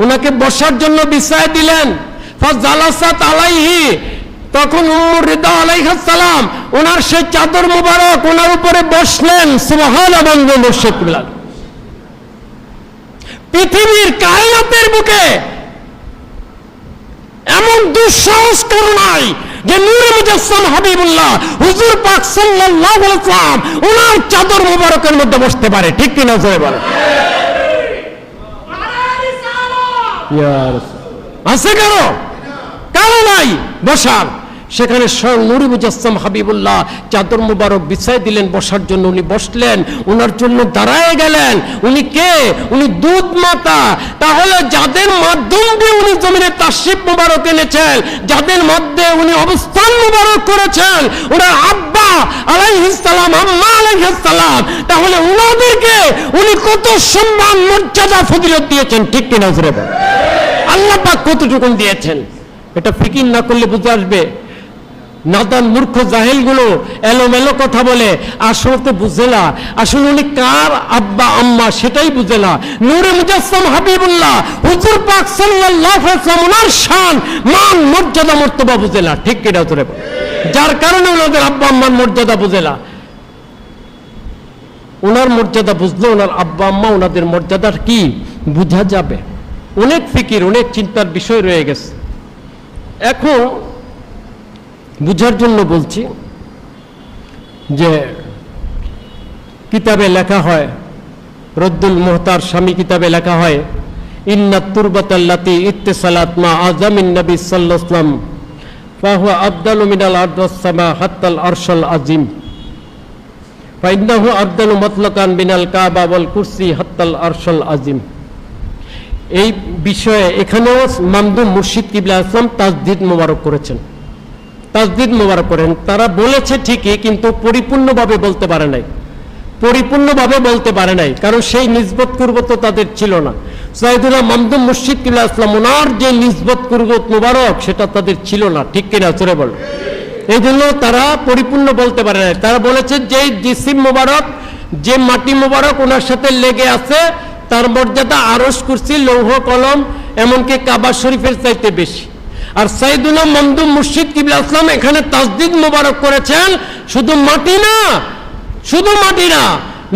ওনাকে বসার জন্য বিছায়া দিলেন। ফাজালাসাত আলাইহি, তখন উম্মুর রিদা আলাইহিস সালাম ওনার সেই চাদর মুবারক ওনার উপরে বসলেন। সুবহানাল্লাহ। পৃথিবীর কায়নাতের বুকে এমন দুঃসাহস কারো নাই যে নূরে মুজাসসাম হাবিবুল্লাহ হুজুর পাক সাল্লাল্লাহু আলাইহি ওয়াসাল্লাম ওনার চাদর মুবারকের মধ্যে বসতে পারে, ঠিক কি না জয় বলে? আছে কারো? কারো নাই বসার। সেখানে স্বয়ং নূরে মুজাসসাম হাবিবুল্লাহ চাদর মুবারক বিছাই দিলেন বসার জন্য, উনি বসলেন, ওনার জন্য দাঁড়ায় গেলেন। উনি কে? উনি দুধ মাতা। তাহলে যাদের মাধ্যম দিয়ে উনি জমিনে তাশরিফ মুবারক এনেছেন, যাদের মধ্যে উনি অবস্থান মুবারক করেছেন, ওনার আব্বা আলাইহিস সালাম, আম্মা আলাইহিস সালাম, তাহলে ওনাদেরকে উনি কত সম্মান মর্যাদা ফজিলত দিয়েছেন, ঠিক কিনা জোরে বলেন? আল্লাহ পাক কতটুকু দিয়েছেন, এটা ফিকির না করলে বুঝে আসবে। নাদান মূর্খ জাহেলগুলো এলোমেলো কথা বলে, আসলে বুঝে না আসলে উনি কার আব্বা আম্মা সেটাই বুঝে না। নূরে মুজাসসাম হাবিবুল্লাহ হুজুর পাক সাল্লাল্লাহু আলাইহি ওয়াসাল্লাম ওনার শান মান মর্যাদা মর্তবা বুঝে না, ঠিক কিনা তোরে? যার কারণে ওনাদের আব্বা আম্মার মর্যাদা বুঝে না। ওনার মর্যাদা বুঝলে ওনার আব্বা আম্মা ওনাদের মর্যাদার কি বুঝা যাবে। অনেক ফিকির, অনেক চিন্তার বিষয় রয়ে গেছে। এখন বুঝার জন্য বলছি যে কিতাবে লেখা হয়, রদ্দুল মুহতার স্বামী কিতাবে লেখা হয়, ইন্নাত তুরবাতাল্লাতি ইত্তিসালাত মা আযামিন নবী সাল্লাল্লাহু আলাইহি ওয়াসাল্লাম ফাহুয়া আফদালু মিনাল আরদি ওয়াস সামা হাত্তাল আরশাল আযীম ফাইন্নাহু আফদালু মাতলাকান মিনাল কাবা ওয়াল কুরসি হাত্তাল আরশাল আযীম। এই বিষয়ে এখানেও মামদুম মুর্শিদ কিবলা আসলাম তাজদিদ মোবারক করেছেন, তাজদিদ মোবারক করেন। তারা বলেছে ঠিকই, কিন্তু পরিপূর্ণভাবে বলতে পারে নাই, পরিপূর্ণভাবে বলতে পারে নাই, কারণ সেই নিসবত কুরবত তো তাদের ছিল না। সাইয়েদুনা মামদুম মুর্শিদ কিবলা আসলাম ওনার যে নিসবত কুরবত মোবারক সেটা তাদের ছিল না, ঠিক কিনা চলে বল। এই জন্য তারা পরিপূর্ণ বলতে পারে নাই। তারা বলেছে যে জিসিম মোবারক, যে মাটি মোবারক ওনার সাথে লেগে আছে তার মর্যাদা আরশ, কুরসি, লৌহ কলম, এমনকি কাবা শরীফের চাইতে বেশি। আর সাইয়েদুনা মামদুম মুর্শিদ কিবলা আসলাম এখানে তাজদিদ মোবারক করেছেন, শুধু মাটি না, শুধু মাটি না,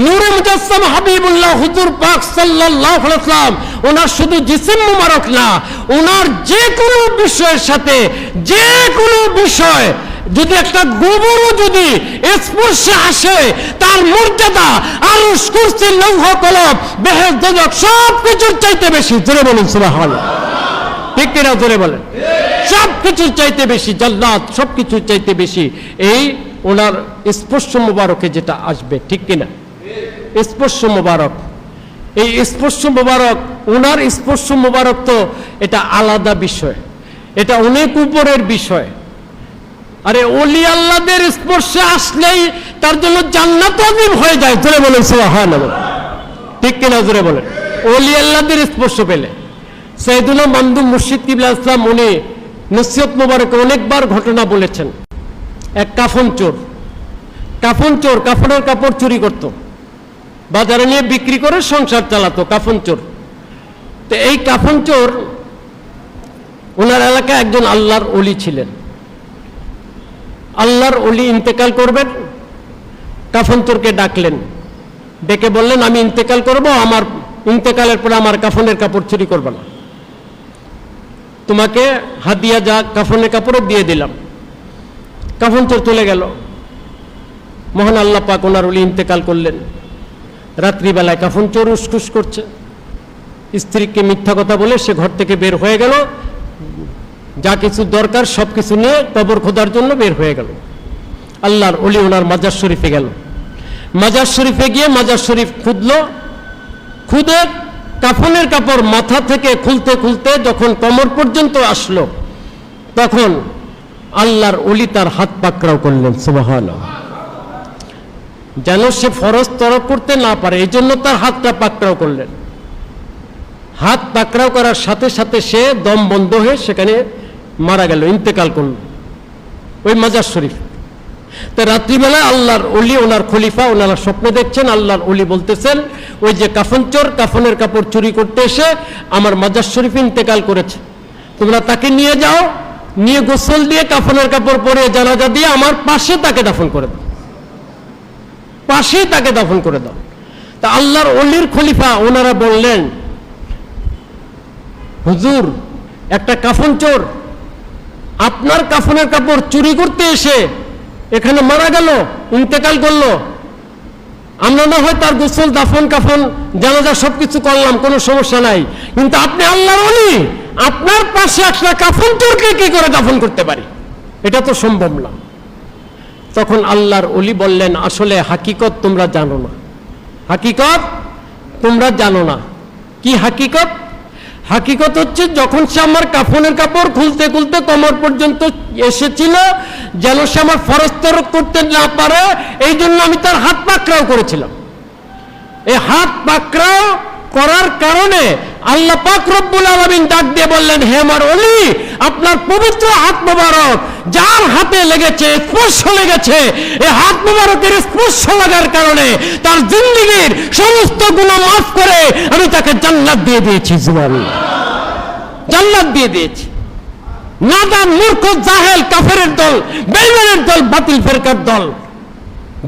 নূরে মুজাসসাম হাবিবুল্লাহ হুজুর পাক সাল্লাল্লাহু আলাইহি ওয়াসাল্লাম ওনার শুধু জিসিম মোবারক না, ওনার যে কোনো বিষয়ের সাথে, যে কোনো বিষয় যদি একটা গোবরও যদি স্পর্শে আসে তার মর্যাদা আরশ, কুরসি, লৌহ কলম, বেহেশত, দোজখ সব কিছুর চাইতে বেশি। জোরে বলুন সুবহানাল্লাহ, ঠিক কিনা জোরে বলেন। সব কিছুর চাইতে বেশি, জান্নাত সব কিছুর চাইতে বেশি এই ওনার স্পর্শ মোবারকে যেটা আসবে, ঠিক কিনা। স্পর্শ মোবারক, এই স্পর্শ মোবারক, ওনার স্পর্শ মোবারক তো এটা আলাদা বিষয়, এটা অনেক উপরের বিষয়। আরে ওলি আল্লাহদের স্পর্শে আসলেই তার জন্য জান্নাত ওয়াজিব হয়ে যায়। জোরে বলেন সুবহানাল্লাহ, ঠিক কিনা জোরে বলেন। ওলি আল্লাহদের স্পর্শ পেলে সাইয়েদুনা মামদুম মুর্শিদ কিবলা আসলাম উনি নসিহত মোবারকে অনেকবার ঘটনা বলেছেন। এক কাফন চোর, কাফন চোর কাফনের কাপড় চুরি করত, বাজারে নিয়ে বিক্রি করে সংসার চালাতো, কাফন চোর। তো এই কাফন চোর ওনার এলাকায় একজন আল্লাহর ওলি ছিলেন। আল্লাহর ওলি ইন্তেকাল করবেন, কাফন চোরকে ডাকলেন, ডেকে বললেন আমি ইন্তেকাল করব, আমার ইন্তেকালের পরে আমার কাফনের কাপড় চুরি করবে না, তোমাকে হাদিয়া যা কাফনের কাপড়ও দিয়ে দিলাম। কাফন চোর চলে গেল। মহান আল্লাহ পাক ওনার ওলি ইন্তেকাল করলেন। রাত্রিবেলায় কাফন চোর উসকুস করছে, স্ত্রীকে মিথ্যা কথা বলে সে ঘর থেকে বের হয়ে গেল, যা কিছু দরকার সব কিছু নিয়ে কবর খোদার জন্য বের হয়ে গেল। আল্লাহর ওলি ওনার মাজার শরীফে গেল। মাজার শরীফে গিয়ে মাজার শরীফ খুঁজলো, খুদে কাফনের কাপড় মাথা থেকে খুলতে খুলতে যখন কোমর পর্যন্ত আসলো, তখন আল্লাহর ওলি তার হাত পাকড়াও করলেন। সুবহানাল্লাহ, যেন সে ফরজ তরক করতে না পারে, এই জন্য তার হাতটা পাকড়াও করলেন। হাত পাকড়াও করার সাথে সাথে সে দম বন্ধ হয়ে সেখানে মারা গেল, ইন্তেকাল করল ওই মাজার শরীফ। তো রাত্রিবেলায় আল্লাহর ওলি ওনার খলিফা ওনারা স্বপ্নে দেখছেন, আল্লাহর ওলি বলতেছেন ওই যে কাফন চোর কাফনের কাপড় চুরি করতে এসে আমার মাজার শরীফে ইন্তেকাল করেছে, তোমরা তাকে নিয়ে যাও, নিয়ে গোসল দিয়ে কাফনের কাপড় পরে জানাজা দিয়ে আমার পাশে তাকে দাফন করে দাও, পাশেই তাকে দাফন করে দাও। তা আল্লাহর ওলির খলিফা ওনারা বললেন হুজুর, একটা কাফন চোর আপনার কাফনের কাপড় চুরি করতে এসে এখানে মারা গেল, ইন্তেকাল করলো, আমরা না হয় তার গোসল, দাফন, কাফন, জানাজা সবকিছু করলাম, কোনো সমস্যা নাই, কিন্তু আপনি আল্লাহর ওলি, আপনার পাশে একটা কাফন চোরকে কি করে দাফন করতে পারি? এটা তো সম্ভব না। তখন আল্লাহর ওলি বললেন আসলে হাকিকত তোমরা জানো না, হাকিকত তোমরা জানো না। কি হাকিকত? হাকিকত হচ্ছে যখন সে আমার কাফনের কাপড় খুলতে খুলতে কোমর পর্যন্ত এসেছিল, যেন সে আমার ফরজ তরক করতে না পারে, এই জন্য আমি তার হাত পাকড়াও করেছিলাম। এই হাত পাকড়াও করার কারণে আল্লাহ পাক রব্বুল আলামিন ডাক দিয়ে বললেন হে আমার ওলি, আপনার পবিত্র হাত মোবারক যার হাতে লেগেছে, স্পর্শ লেগেছে, এই হাত মোবারকের স্পর্শ লাগার কারণে তার জিন্দেগীর সমস্ত গুনাহ মাফ করে আমি তাকে জান্নাত দিয়ে দিয়েছি। সুবহানাল্লাহ, জান্নাত দিয়ে দিয়েছি। নাদান, মূর্খ, জাহেল, কাফেরের দল, বেঈমানের দল, বাতিল ফেরকার দল,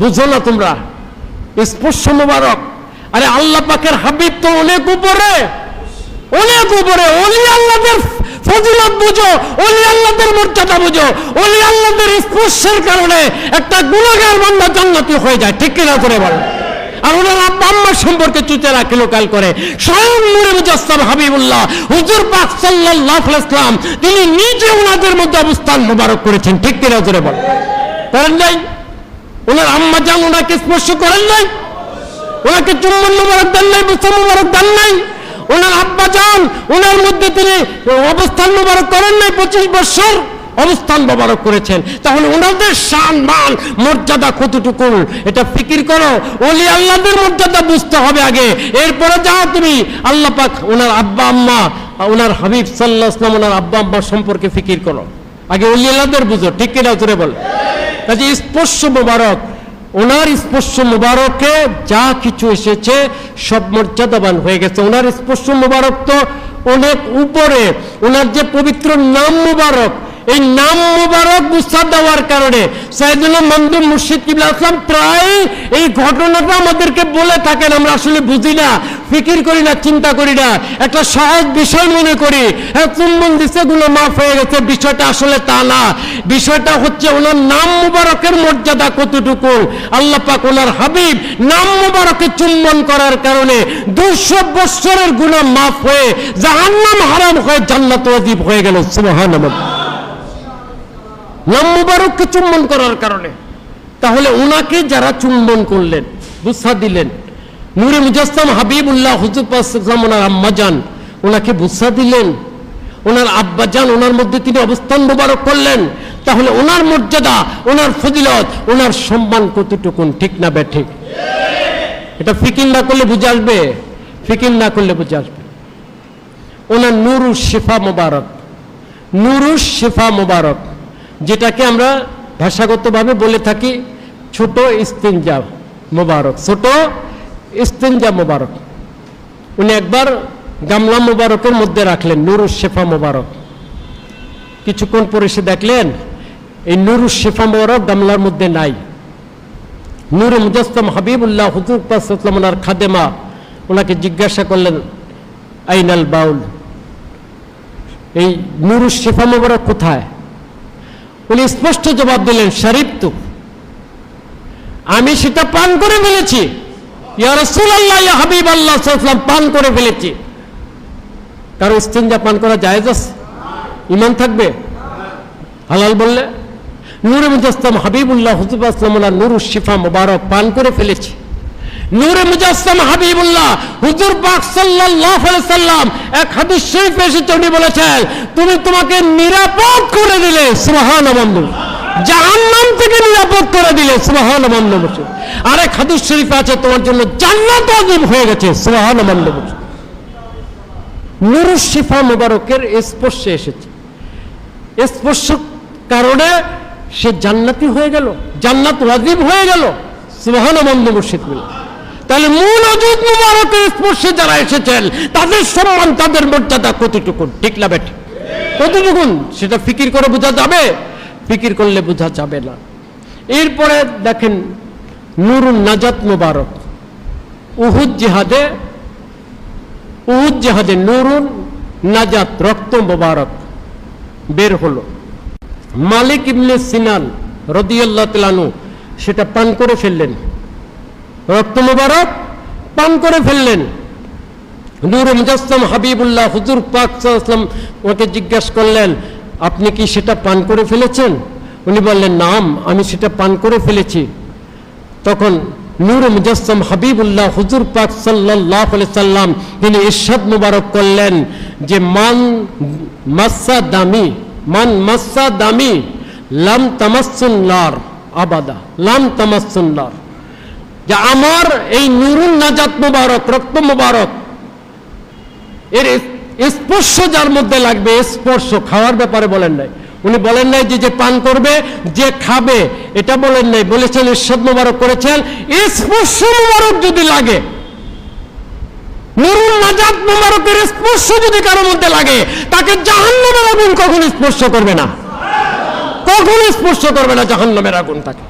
বুঝো না তোমরা স্পর্শ মোবারক। আরে আল্লাহ পাকের হাবিব তো অনেক উপরে, অনেক উপরে। ওলি আল্লাহদের ফজিলত বুঝো, ওলি আল্লাহদের মর্যাদা বুঝো। ওলি আল্লাহদের স্পর্শের কারণে একটা গুনাহগার বান্দা জান্নাতি হয়ে যায়, ঠিক কিনা করে বল। আর ওনার আব্বা আম্মার সম্পর্কে চুচেরা কিলোকাল করে। স্বয়ং নূরে মুজাসসাম হাবিবুল্লাহ হুজুর পাক সাল্লাল্লাহু আলাইহি ওয়াসাল্লাম তিনি নিজে ওনাদের মধ্যে অবস্থান মোবারক করেছেন, ঠিক কিনা করে বল। করেন নাই? ওনার আম্মা জান ওনাকে স্পর্শ করেন নাই? ওনাকে চুম্বন মোবারক দেন নাই? বুসা মোবারক দেন নাই? ওনার আব্বা জান ওনার মধ্যে তিনি অবস্থান মোবারক করেন নাই? 25 বছর অবস্থান মোবারক করেছেন। তাহলে ওনাদের শান মান মর্যাদা কতটুকু এটা ফিকির করো। ওলি আল্লাহদের মর্যাদা বুঝতে হবে আগে, এরপরে যাও তুমি আল্লাহ পাক ওনার আব্বা আম্মা ওনার হাবিব সাল্লাল্লাহু আলাইহি ওয়াসাল্লাম ওনার আব্বা আম্মার সম্পর্কে ফিকির করো। আগে ওলি আল্লাহদের বুঝো, ঠিক কিনা জোরে বল। কাজে স্পর্শ মোবারক, ওনার স্পর্শ মোবারকে যা কিছু এসেছে সব মর্যাদাবান হয়ে গেছে। ওনার স্পর্শ মোবারক তো অনেক উপরে। ওনার যে পবিত্র নাম মোবারক, এই নাম মোবারক মুছা দেওয়ার কারণে সাইয়েদুল মন্দুম মুর্শিদ কিবলা আসলাম প্রায় এই ঘটনাটা আমাদেরকে বলে থাকেন। আমরা আসলে বুঝি না, ফিকির করি না, চিন্তা করি না, একটা সহজ বিষয় মনে করি। হ্যাঁ, চুম্বন দিছে গুলো মাফ হয়ে গেছে, বিষয়টা আসলে তা না। বিষয়টা হচ্ছে ওনার নাম মুবারকের মর্যাদা কতটুকু। আল্লাহ পাক ওনার হাবিব নাম মুবারকে চুম্বন করার কারণে 200 বছরের গুনাহ মাফ হয়ে জাহান্নাম হারাম হয়ে জান্নাত ওয়াজিব হয়ে গেল। সুবহানাল্লাহ, নাম মুবারককে চুম্বন করার কারণে। তাহলে ওনাকে যারা চুম্বন করলেন, বুসা দিলেন, নূরে মুজাসসাম হাবিবুল্লাহ হুজুর পাক সাল্লাল্লাহু ওনার আম্মা জান ওনাকে বুসা দিলেন, ওনার আব্বা জান ওনার মধ্যে তিনি অবস্থান মোবারক করলেন। তাহলে ওনার মর্যাদা, ওনার ফজিলত, ওনার সম্মান কতটুকু, ঠিক না বে ঠিক? এটা ফিকির না করলে বুঝে আসবে, ফিকির না করলে বুঝে আসবে। ওনার নুরুশ শিফা মোবারক, নুরুশ শিফা মোবারক, যেটাকে আমরা ভাষাগতভাবে বলে থাকি ছোট ইস্তিনজা মোবারক, ছোট ইস্তিনজা মোবারক। উনি একবার গামলা মোবারকের মধ্যে রাখলেন নুরুশ শিফা মোবারক। কিছুক্ষণ পরে এসে দেখলেন এই নুরুশ শিফা মোবারক গামলার মধ্যে নাই। নূরে মুজাসসাম হাবিবুল্লাহ হুজুর পাক সাল্লাল্লাহু আলাইহি ওয়াসাল্লাম ওনার খাদেমা ওনাকে জিজ্ঞাসা করলেন আইনাল বাউল, এই নুরুশ শিফা মোবারক কোথায়? উনি স্পষ্ট জবাব দিলেন, শরীবতু, আমি সেটা পান করে ফেলেছি। ইয়া রাসূলুল্লাহ, ইয়া হাবিবাল্লাহ সাল্লাল্লাহু আলাইহি ওয়াসাল্লাম, পান করে ফেলেছি। কারো ইস্তিনজা পান করা জায়েজ আছে? ঈমান থাকবে? হালাল বললে? নূরে মুজাসসাম হাবিবুল্লাহ হুজুর পাক সাল্লাল্লাহু আলাইহি ওয়াসাল্লাম নূরুশ শিফা মোবারক পান করে ফেলেছি। নূরে মুজাসসাম হাবিবুল্লাহ হুজুর পাক সাল্লাল্লাহু আলাইহি ওয়াসাল্লাম এক হাদিস শরীফে এসেছে, উনি বলেছেন তুমি তোমাকে নিরাপদ করে দিলে, সুবহানাল্লাহ, জাহান্নাম থেকে নিরাপদ করে দিলে, সুবহানাল্লাহ। আরেক হাদিস শরীফে আছে তোমার জন্য জান্নাত ওয়াজিব হয়ে গেছে, সুবহানাল্লাহ। নুরুশ শিফা মোবারকের স্পর্শে এসেছে, স্পর্শ কারণে সে জান্নাতি হয়ে গেল, জান্নাত ওয়াজিব হয়ে গেল, সুবহানাল্লাহ মুর্শিদ মিল্লাহ। তাহলে মূল ওজুদ মুবারকের স্পর্শে যারা এসেছেন তাদের সম্মান, তাদের মর্যাদা কতটুকু, ঠিক না বেঠিক? কতটুকু সেটা ফিকির করে বোঝা যাবে? ফিকির করলে বোঝা যাবে না। এরপরে দেখেন নুরুন নাজাত মুবারক, উহুদ জিহাদে, উহুদ জিহাদে নুরুন নাজাত রক্ত মুবারক বের হলো। মালিক ইবনে সিনান রাদিয়াল্লাহু তাআলা আনহু সেটা পান করে ফেললেন, রক্ত মুবারক পান করে ফেললেন। নূরে মুজাসসাম হাবিবুল্লাহ হুজুর পাক সাল্লাল্লাহু আলাইহি ওয়াসাল্লাম ওকে জিজ্ঞাসা করলেন আপনি কি সেটা পান করে ফেলেছেন? উনি বললেন নাম, আমি সেটা পান করে ফেলেছি। তখন নূরে মুজাসসাম হাবিবুল্লাহ হুজুর পাক সাল্লাল্লাহু আলাইহি ওয়াসাল্লাম তিনি ইরশাদ মুবারক করলেন যে মান মাসসা দামি, মান মাসসা দামি লাম তামাসসুন নার আবাদা, লাম তামাসসুন নার। যে আমার এই নুরুন নাজাত মুবারক, রক্ত মুবারক এর স্পর্শ যার মধ্যে লাগবে, স্পর্শ খাওয়ার ব্যাপারে বলেন নাই, উনি বলেন নাই যে যে পান করবে, যে খাবে, এটা বলেন নাই। বলেছেন ইরশাদ মুবারক করেছেন স্পর্শ মুবারক যদি লাগে, নুরুন নাজাত মুবারকের স্পর্শ যদি কারোর মধ্যে লাগে, তাকে জাহান্নামের আগুন কখনো স্পর্শ করবে না, কখনো স্পর্শ করবে না জাহান্নামের আগুন তাকে।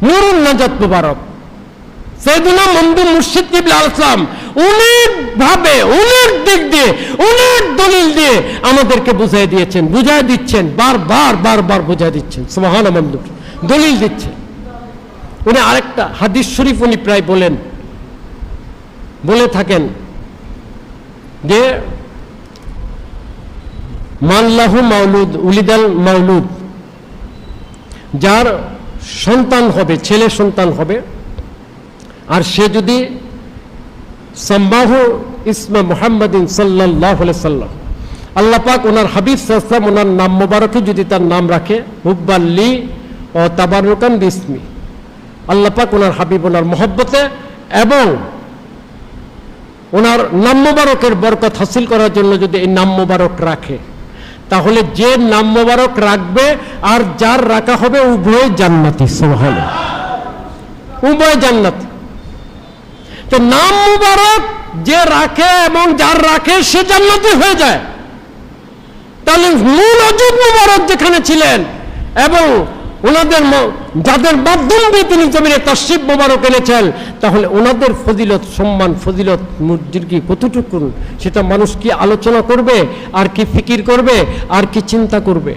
নুরুন নাজাত মুবারক সাইয়েদুনা মমদুদ মুর্শিদ কিবলা আলাইহিস সালাম অনেক ভাবে, অনেক দিক দিয়ে, অনেক দলিল দিয়ে আমাদেরকে বুঝাই দিয়েছেন, বুঝাই দিচ্ছেন, বারবার বুঝাই দিচ্ছেন। সুবহানাল্লাহ, মমদুদ দলিল দিচ্ছেন। উনি আরেকটা হাদিস শরীফ উনি প্রায় বলে থাকেন যে মাল্লাহু মাউলুদ উলিদাল মাউলুদ, যার সন্তান হবে, ছেলে সন্তান হবে, আর সে যদি সাম্মাহু ইসমা মুহাম্মাদিন সাল্লাল্লাহু আলাইহি সাল্লাম, আল্লাহ পাক ওনার হাবিব সাল্লাল্লাহু আলাইহি ওয়াসাল্লাম ওনার নাম মোবারকে যদি তার নাম রাখে, হুব্বাল্লি ও তাবাররুকান বিসমি, আল্লাহ পাক ওনার হাবিব ওনার মহব্বতে এবং ওনার নাম মোবারকের বরকত হাসিল করার জন্য যদি এই নাম মোবারক রাখে, তাহলে যে নাম মোবারক রাখবে আর যার রাখা হবে উভয় জান্নাতি। সুবহানাল্লাহ, উভয় জান্নাতি। তো নাম মুবারক যে রাখে এবং যার রাখে সে জান্নাতি হয়ে যায়। তাহলে মূল অজুব মুবারক যেখানে ছিলেন এবং ওনাদের যাদের মাধ্যম দিয়ে তিনি জমিনে তাশরিফ মুবারক এনেছেন, তাহলে ওনাদের ফজিলত, সম্মান, ফজিলত কি কতটুকু, সেটা মানুষ কি আলোচনা করবে, আর কি ফিকির করবে, আর কি চিন্তা করবে,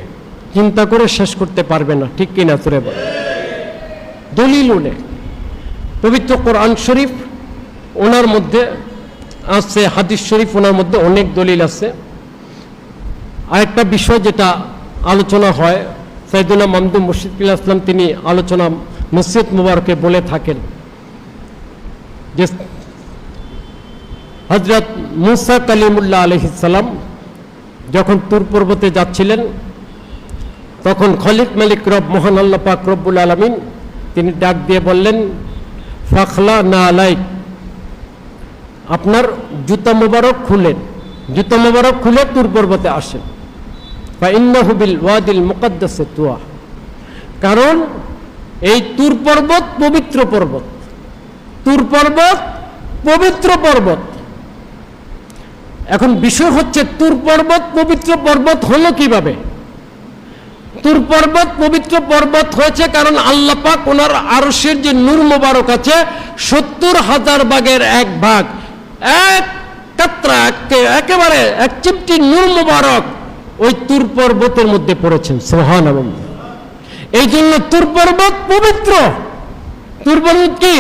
চিন্তা করে শেষ করতে পারবে না। ঠিক কিনা তোরে বল? দলিল উনে পবিত্র কোরআন শরীফ ওনার মধ্যে আছে, হাদিস শরীফ ওনার মধ্যে অনেক দলিল আছে। আরেকটা বিষয় যেটা আলোচনা হয়, সাইয়েদুনা মমদুদ মুর্শিদ কিবলা ইসলাম তিনি আলোচনা মসজিদ মুবারকে বলে থাকেন যে হযরত মুসা কালিমুল্লাহ আলাইহিস সালাম যখন তুর পর্বতে যাচ্ছিলেন, তখন খলিক মালিক রব মহান আল্লাহ পাক রব্বুল আলামিন তিনি ডাক দিয়ে বললেন, ফাখলা না আলাইক, আপনার জুতা মুবারক খুলেন, জুতা মুবারক খুলে তুর পর্বতে আসেন। ফাইন্নাহু বিল ওয়াদিল মুকাদ্দাসে তুয়া, কারণ এই তুর পর্বত পবিত্র পর্বত, তুর পর্বত পবিত্র পর্বত। এখন বিষয় হচ্ছে তুর পর্বত পবিত্র পর্বত হলো কিভাবে? তুর পর্বত পবিত্র পর্বত হয়েছে কারণ আল্লাহ পাক ওনার আরশের যে নূর মুবারক আছে 70,000 ভাগের এক ভাগ, এক কাতরা, একেবারে এক চিমটি নূর মুবারক ওই তুর পর্বতের মধ্যে পড়েছেন। সুবহানাল্লাহ। এই জন্য তুর পর্বত পবিত্র। তুর পর্বত কি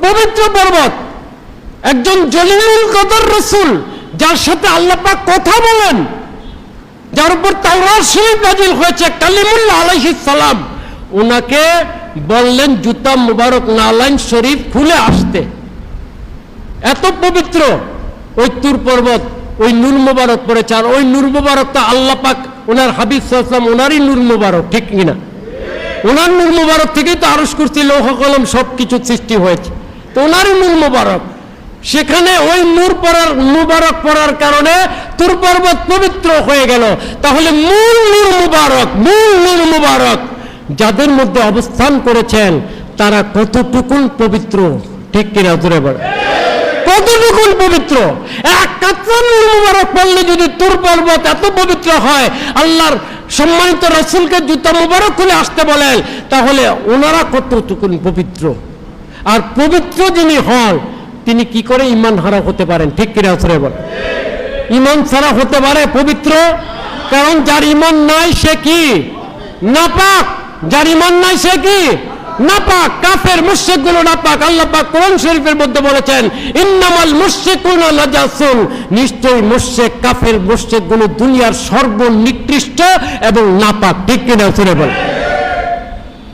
পবিত্র পর্বত। একজন জলিলুল কদর রাসূল, যার সাথে আল্লাহ পাক কথা বলেন, যার উপর তাওরাত শরীফ নাজিল হয়েছে, কালিমুল্লাহ আলাইহিস সালাম, ওনাকে বললেন জুতা মুবারক নালাইন শরীফ খুলে আসতে। এত পবিত্র ওই তুর পর্বত, ওই নূর মুবারক পড়েছে। আর ওই নূর মুবারকটা আল্লাহ পাক ওনার হাবিব সাল্লাল্লাহু আলাইহি ওয়াসাল্লাম ওনারই নূর মুবারক, ঠিক কিনা? ওনার নূর মুবারক থেকেই তো আরশ কুরসি লৌহ কলম সব কিছু সৃষ্টি হয়েছে, তো ওনারই নূর মুবারক। সেখানে ওই নূর মুবারক পড়ার কারণে তুর পর্বত পবিত্র হয়ে গেল। তাহলে মূল নূর মুবারক যাদের মধ্যে অবস্থান করেছেন তারা কতটুকুন পবিত্র, ঠিক কিনা জোরে বল? কতটুকুন পবিত্র? এক কাতরা নূর মুবারক পড়লে যদি তুর পর্বত এত পবিত্র হয়, আল্লাহর সম্মানিত রাসূলকে জুতা মুবারক খুলে আসতে বলেন, তাহলে ওনারা কতটুকুন পবিত্র। আর পবিত্র যিনি হন তিনি কি করে ঈমান হারা হতে পারেন? ঠিক কিনা জোরে বল? ঈমান ছাড়া হতে পারে পবিত্র? কারণ যার ঈমান নাই সে কি নাপাক, যার ঈমান নাই সে কি নাপাক। কাফের মুশরিকগুলো নাপাক। আল্লাহ পাক কোরআন শরীফের মধ্যে বলেছেন, ইন্নামাল মুশরিকুনা নাজাসুন, নিশ্চয়ই মুশরিক, কাফের মুশরিকগুলো দুনিয়ার সর্বনিকৃষ্ট এবং নাপাক। ঠিক কিনা জোরে বল?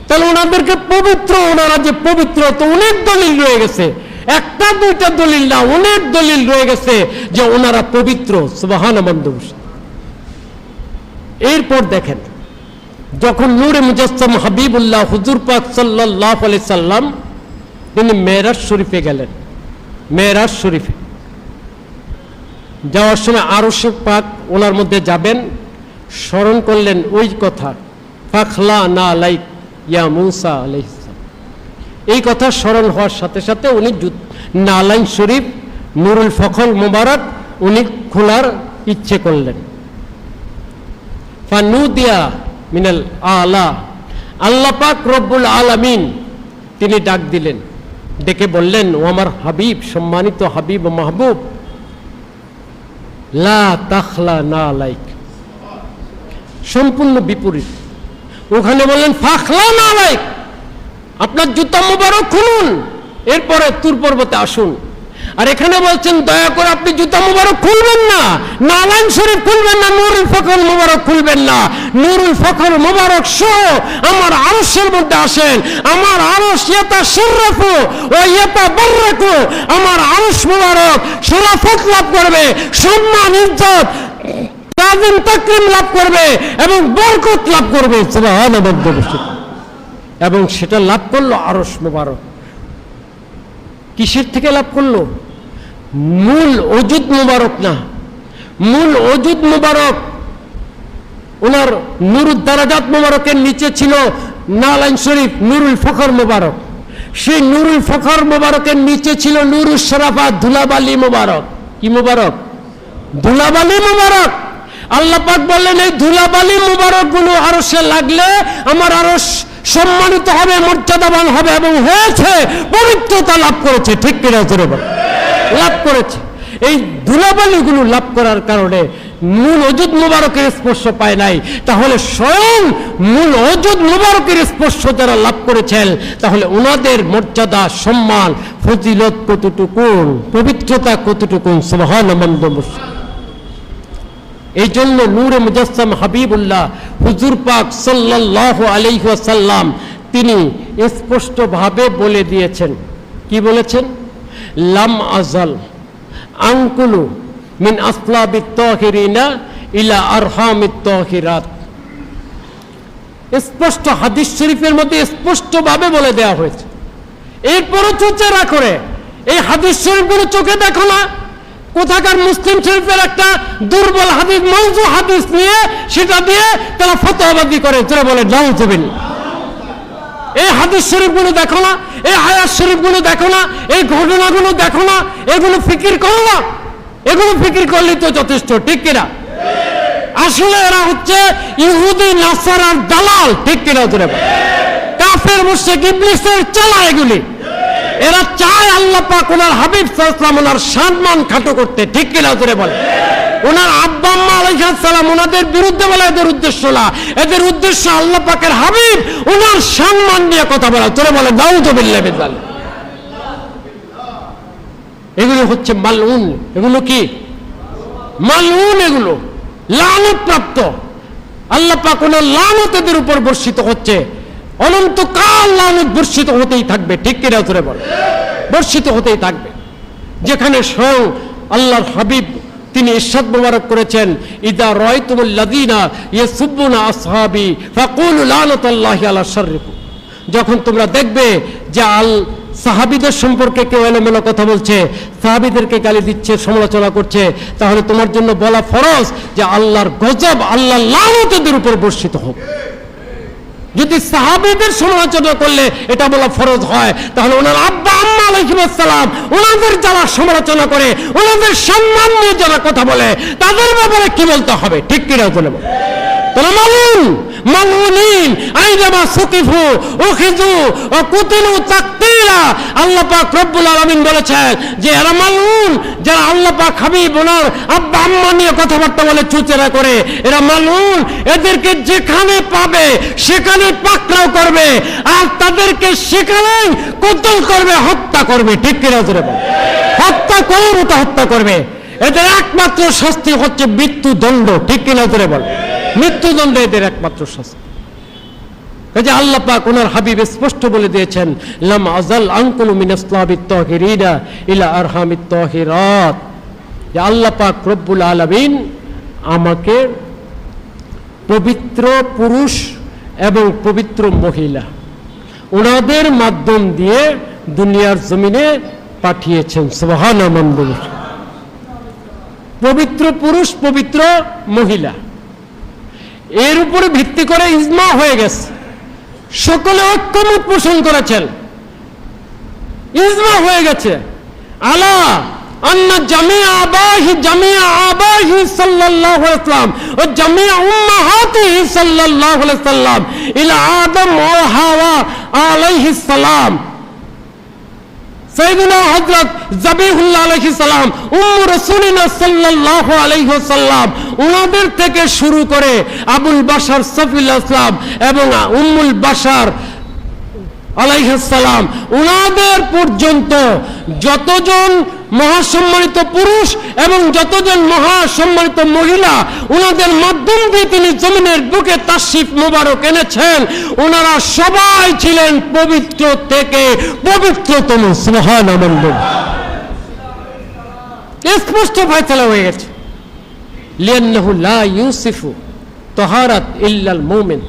তাহলে ওনাদেরকে পবিত্র, ওনারা যে পবিত্র, তো অনেক দলিল রয়ে গেছে, একটা দুইটা দলিল না, অনেক দলিল রয়ে গেছে যে ওনারা পবিত্র। সুবহানাল্লাহ। এরপর দেখেন, যখন নূরে মুজাসসাম হাবিবুল্লাহ হুজুর পাক সাল্লাল্লাহু আলাইহি সাল্লাম তিনি মেরাজ শরীফে গেলেন, মেরাজ শরীফে যাওয়ার সময় আরশে পাক ওনার মধ্যে যাবেন, স্মরণ করলেন ওই কথা, ফাখলা না আলাইক ইয়া মূসা আলাইহিস সালাম। এই কথা স্মরণ হওয়ার সাথে সাথে উনি নালাইন শরীফ নুরুল ফখল মুবারক উনি খোলার ইচ্ছে করলেন। ফানুদিয়া মিনাল আলা, আল্লাহ পাক রব্বুল আলামিন তিনি ডাক দিলেন, ডেকে বললেন, ও আমার হাবিব, সম্মানিত হাবিব ও মাহবুব, লা তাখলা না লাইক, সম্পূর্ণ বিপরীত। ওখানে বললেন ফাখলা না লাইক, আপনার জুতা মুবারক খুলুন, এরপরে তুর পর্বতে আসুন। আর এখানে বলছেন দয়া করে আপনি জুতা মুবারক খুলবেন না, নালাইন শরীফ খুলবেন না, নুরুল ফখর মুবারক খুলবেন না। নুরুল ফখর মুবারক সহ আমার আরশের মধ্যে আসেন। আমার আরশ ইয়াতা শরফু ও ইয়াতা বাররাকু, আমার আরশ মুবারক শরাফত লাভ করবে, সম্মান ইজ্জত তাজিম তাকরিম লাভ করবে এবং বরকত লাভ করবে। সুবহানাল্লাহ। এবং সেটা লাভ করলো আরশ মুবারক। কিসের থেকে লাভ করলো? মূল ওজুদ মুবারক না, মূল ওজুদ মুবারক ওনার নুরুদ দারাজাত মুবারকের নিচে ছিল নালাইন শরীফ, নুরুল ফখর মুবারক। সেই নুরুল ফখর মুবারকের নিচে ছিল নুরুল শরাফাত, ধুলাবালি মুবারক। কি মুবারক? ধুলাবালি মুবারক। আল্লাহ পাক বললেন এই ধুলাবালি মুবারক গুলো আরশে লাগলে আমার আরশ সম্মানিত হবে, মর্যাদাবান হবে এবং হয়েছে, পবিত্রতা লাভ করেছে। ঠিক কিনা জোরে বল? লাভ করেছে। এই ধুলাবালিগুলো লাভ করার কারণে মূল ওজুদ মুবারকের স্পর্শ পায় নাই। তাহলে স্বয়ং মূল ওজুদ মুবারকের স্পর্শ যারা লাভ করেছেন, তাহলে ওনাদের মর্যাদা, সম্মান, ফজিলত কতটুকুন, পবিত্রতা কতটুকুন। সুবহানাল্লাহ। এই জন্য নূরে মুজাসসাম হাবিবুল্লাহ হুজুর পাক সাল্লাল্লাহু আলাইহি ওয়াসাল্লাম তিনি স্পষ্টভাবে বলে দিয়েছেন। কি বলেছেন? লাম আজাল আনকুলু মিন আসলাবিত তাহিরিনা ইলা আরহামিত তাহিরাত। স্পষ্ট হাদিস শরীফের মধ্যে স্পষ্টভাবে বলে দেওয়া হয়েছে। এরপরও চোচেরা করে এই হাদিস শরীফগুলো চোখে দেখো না। কোথাকার মুসলিম শরীফের একটা দুর্বল হাদিস, মওযু হাদিস নিয়ে সেটা দিয়ে তারা ফতোয়াবাজি করে, যারা বলে নাউযুবিল্লাহ। এই হাদিস শরীফগুলো দেখো না, এই আয়াত শরীফগুলো দেখো না, এই ঘটনাগুলো দেখো না, এগুলো ফিকির করো না। এগুলো ফিকির করলেই তো যথেষ্ট। ঠিক কিনা? আসলে এরা হচ্ছে ইহুদি নাসারার দালাল। ঠিক কিনা? কাফের মুশরিক ইবলিসের চালা এগুলি। এরা চায় আল্লাহ পাক ওনার হাবিব সাল্লাল্লাহু আলাইহি ওয়াসাল্লাম ওনার সম্মান খাটো করতে। ঠিক কিনা জোরে বলে? ওনার আব্বা আম্মা আলাইহিস সালাম ওনাদের বিরুদ্ধে বলে এদের উদ্দেশ্য না, এদের উদ্দেশ্য আল্লাহ পাকের হাবিব ওনার সম্মান নিয়ে কথা বলা। জোরে বলে নাউযুবিল্লাহি মিন যালিক। এগুলো হচ্ছে মালউন। এগুলো কি? মালউন। এগুলো লানত প্রাপ্ত। আল্লাহ পাক ওনার লানত এদের উপর বর্ষিত হচ্ছে, অনন্তকাল লানত বর্ষিত হতেই থাকবে। ঠিক কিনা জোরে বলে? বর্ষিত হতেই থাকবে। যেখানে স্বয়ং আল্লাহর হাবিব তিনি ইরশাদ মোবারক করেছেন, ইদা রাআইতুমুল লাযিনা ইয়াসুব্বুনা আসহাবি ফাকুলু লানাতুল্লাহি আলা শাররিকুম। যখন তোমরা দেখবে যে সাহাবীদের সম্পর্কে কেউ এলোমেলো কথা বলছে, সাহাবীদেরকে গালি দিচ্ছে, সমালোচনা করছে, তাহলে তোমার জন্য বলা ফরজ যে আল্লাহর গজব, আল্লাহর লানত এদের উপর বর্ষিত হোক। যদি সাহাবীদের সমালোচনা করলে এটা বলা ফরজ হয়, তাহলে ওনার আব্বা আম্মা আলাইহিস সালাম ওনাদের যারা সমালোচনা করে, ওনাদের সম্মান নিয়ে যারা কথা বলে, তাদের ব্যাপারে কি বলতে হবে? ঠিক কিনা বলে? তারা মালউন, মালউনিন আইনামা সুকিফু উখিযু ওয়া কুতিলু তাকতীলা। আল্লাহ পাক রব্বুল আলামিন বলেছেন যে এরা মালউন, যারা আল্লাহ পাক হাবিব ওনার আব্বা আম্মা নিয়ে কথাবার্তা বলে, চুচেরা করে, এরা মালউন। এদেরকে যেখানে পাবে সেখানে পাকড়াও করবে, আর তাদেরকে সেখানেই কতল করবে, হত্যা করবে। ঠিক কিনা জোরে বল? হত্যা করে ওটা হত্যা করবে। এদের একমাত্র শাস্তি হচ্ছে মৃত্যুদণ্ড। ঠিক কিনা জোরে বল? মৃত্যুদণ্ড এদের একমাত্র শাস্তি। কাজে আল্লাহ পাক ওনার হাবিব স্পষ্ট বলে দিয়েছেন, লাম আজাল আনকুলু মিন আসলাবিত তাহিরিনা ইলা আরহামিত তাহিরাত। যে আল্লাহ পাক রব্বুল আলামিন আমাকে পবিত্র পুরুষ এবং পবিত্র মহিলা ওনাদের মাধ্যম দিয়ে দুনিয়ার জমিনে পাঠিয়েছেন। সুবহানাল্লাহ। পবিত্র পুরুষ, পবিত্র মহিলা, এর উপরে ভিত্তি করে ইজমা হয়ে গেছে। সকলে ঐক্যমত পোষণ করেছেন, ইজমা হয়ে গেছে। আলা আন্না জামিয়া আবাহি সাল্লাল্লাহু আলাইহি ওয়াসাল্লাম ও জামিয়া উম্মাহাতিহি সাল্লাল্লাহু আলাইহি ওয়াসাল্লাম ইলা আদম ওয়া হাওয়া আলাইহিস সালাম সাইয়েদুনা হযরত জাবিহুল্লাহ আলাইহিস সালাম, উম্মু রাসূলিনা সাল্লাল্লাহু আলাইহি ওয়াসাল্লাম, ওনাদের থেকে শুরু করে আবুল বাশার সফিউল ইসলাম এবং উম্মুল বাশার আলাইহিস সালাম, ওনাদের পর্যন্ত যতজন মহাসম্মানিত পুরুষ এবং যতজন মহাসম্মানিত মহিলা ওনাদের মাধ্যম দিয়ে তিনি জমিনের বুকে তাশরিফ মোবারক এনেছেন, ওনারা সবাই ছিলেন পবিত্র থেকে পবিত্রতম। সুবহানাল্লাহ। স্পষ্ট ফয়সালা হয়ে গেছে। লিআন্নাহু লা ইউসিফু তাহারাত ইল্লাল মুমিন,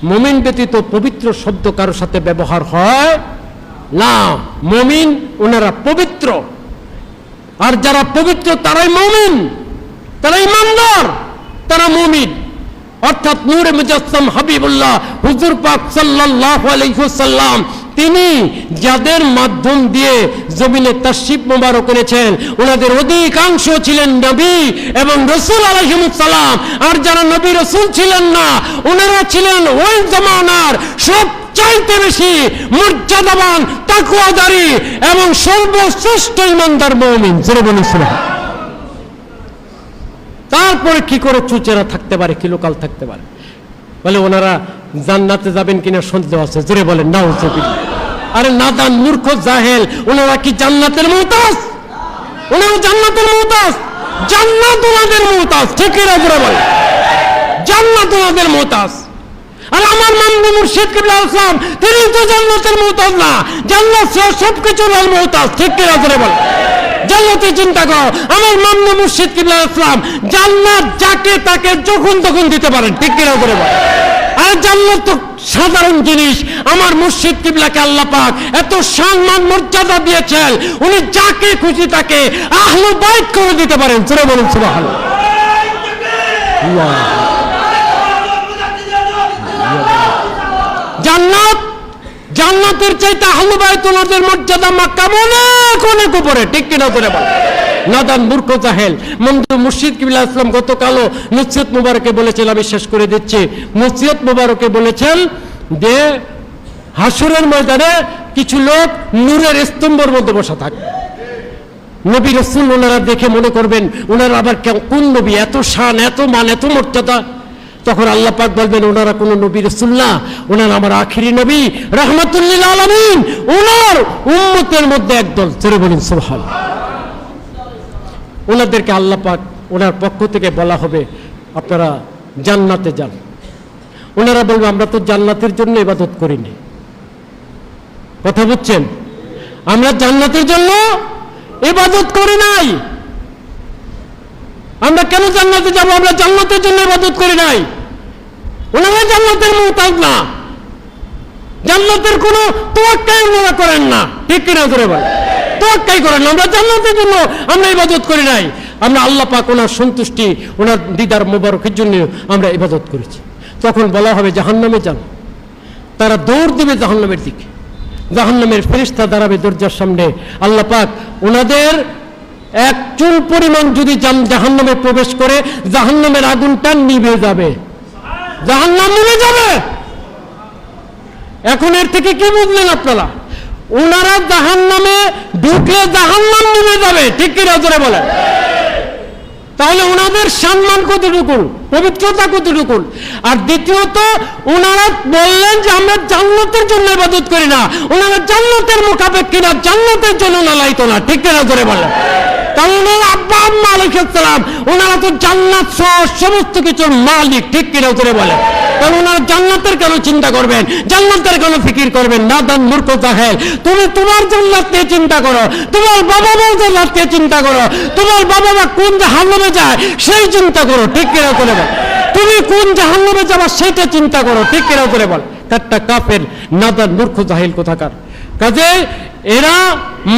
মুমিন ব্যতীত পবিত্র শব্দ কারোর সাথে ব্যবহার হয় না। মুমিন ওনারা পবিত্র, আর যারা পবিত্র তারাই মুমিন, তারা ইমানদার, তারা মুমিন। অর্থাৎ নূরে মুজাসসাম হাবিবুল্লাহ হুজুর পাক সাল্লাল্লাহু আলাইহি ওয়াসাল্লাম, তিনি যাদের মাধ্যম দিয়ে জমিনে তাশরিফ মোবারক করেছেন ওনাদের অধিকাংশ ছিলেন নবী এবং রাসূল আলাইহিস সালাম। আর যারা নবী রাসূল ছিলেন না, ওনারা ছিলেন ওই জামানার সবচাইতে বেশি মর্যাদাবান, তাকওয়াদারী এবং সর্বশ্রেষ্ঠ ইমানদার মুমিন। জোরে বলুন সুবহানাল্লাহ। তারপরে কি করে চুচেরা থাকতে পারে, কি লোকাল থাকতে পারে? বলে ওনারা জান্নাতে যাবেন কিনা সন্দেহ আছে। জোরে বলেন নাউজুবিল্লাহ। আরে নাদান, মূর্খ, জাহেল, ওনারা কি জান্নাতের মুহতাজ? ওনারা জান্নাতের মুহতাজ? জান্নাত ওনাদের মুহতাজ। ঠিক না? জোরে বলেন জান্নাত ওনাদের মুহতাজ। আর আমার মামদু মুর্শিদ কিবলা ইসলাম, তিনি তো জান্নাতের মুহতাজ না, জান্নাত সহ সবকিছুর মুহতাজ। ঠিক না? জোরে বলেন জান্নাতে চিন্তা করো। আমার মামদু মুর্শিদ কিবলা ইসলাম জান্নাত যাকে তাকে যখন তখন দিতে পারেন। ঠিক কিনা করে বল। আর জান্নাত তো সাধারণ জিনিস। আমার মুর্শিদ কিবলাকে আল্লাহ পাক এত সম্মান মর্যাদা দিয়েছেন, উনি যাকে খুশি তাকে আহলে বাইত করে দিতে পারেন। জোরে বলুন সুবহানাল্লাহ। জান্নাত, জান্নাতের চাইতে আহলে বাইত ওনাদের মর্যাদা মাক্কাম অনেক অনেক উপরে। ঠিক কিনা করে বল। নাদান, মূর্খ, জাহেল। মামদু মুর্শিদ কিবলা ইসলাম গতকালও নসিহত মুবারকে বলেছেন, আমি শেষ করে দিচ্ছি। নসিহত মুবারকে বলেছেন যে হাসরের ময়দানে কিছু লোক নূরের স্তম্ভের মধ্যে বসা থাকবে। নবী রাসূল ওনারা দেখে মনে করবেন ওনারা আবার কোন নবী, এত শান, এত মান, এত মর্যাদা। তখন আল্লাহ পাক বলবেন ওনারা কোন নবী রাসূল না, ওনারা আমার আখিরি নবী রাহমাতুল লিল আলামিন, ওনার উম্মতের মধ্যে একদল। জোরে বলুন সুবহানাল্লাহ। ওনাদেরকে আল্লাহ পাক ওনার পক্ষ থেকে বলা হবে আপনারা জান্নাতে যান। ওনারা বলবে আমরা তো জান্নাতের জন্য ইবাদত করিনি। কথা বুঝছেন? আমরা জান্নাতের জন্য ইবাদত করি নাই। আমরা কেন জান্নাতে যাব? আমরা জান্নাতের জন্য ইবাদত করি নাই। ওনারা জান্নাতের মুহতাজ না, জান্নাতের কোনো তোয়াক্কাই ওনারা করেন না। ঠিক কিনা করে বলেন? তোয়াক্কাই করেন না। আমরা জান্নাতের জন্য আমরা ইবাদত করি নাই। আমরা আল্লাহ পাক ওনার সন্তুষ্টি, ওনার দিদার মোবারকের জন্য আমরা ইবাদত করেছি। তখন বলা হবে জাহান্নামে যান। তারা দৌড় দেবে জাহান্নামের দিকে। জাহান্নামের ফেরেশতা দাঁড়াবে দরজার সামনে। আল্লাহ পাক ওনাদের এক চুল পরিমাণ যদি জাহান্নামে প্রবেশ করে, জাহান্নামের আগুনটা নিভে যাবে, জাহান্নাম নিভে যাবে। এখন এর থেকে কি বুঝলেন আপনারা? ওনারা জাহান্নামে ঢুকলে জাহান্নাম নিভে যাবে। ঠিক কিনা জোরে বলেন? তাহলে ওনাদের সম্মান কতটুকু, পবিত্রতা কতটুকু? আর দ্বিতীয়ত ওনারা বললেন যে আমরা জান্নাতের জন্য ইবাদত করি না, ওনারা জান্নাতের মোকাবেক্ষী না, জান্নাতের জন্য লালায়িত না। ঠিক কিনা জোরে বলেন? কারণ ওনার আব্বা আম্মা আলাইহিস সালাম ওনারা তো জান্নাত সহ সমস্ত কিছুর মালিক। ঠিক কিনা জোরে বলেন? কারণ ওনারা জান্নাতের কেন চিন্তা করবেন, জান্নাতের কেন ফিকির করবেন? নাদান, মূর্খ, জাহেল। তুমি তোমার জান্নাত নিয়ে চিন্তা করো, তোমার বাবা মার জান্নাত নিয়ে চিন্তা করো, তোমার বাবা মা কোন জাহান্নামে যায় সেই চিন্তা করো। ঠিক কিনা করে বল? তুমি কোন জাহান্নামে যাবা সেটা চিন্তা করো। ঠিক কিনা করে বল? একটা কাফের, নাদান, মূর্খ, জাহেল কোথাকার। কাজে এরা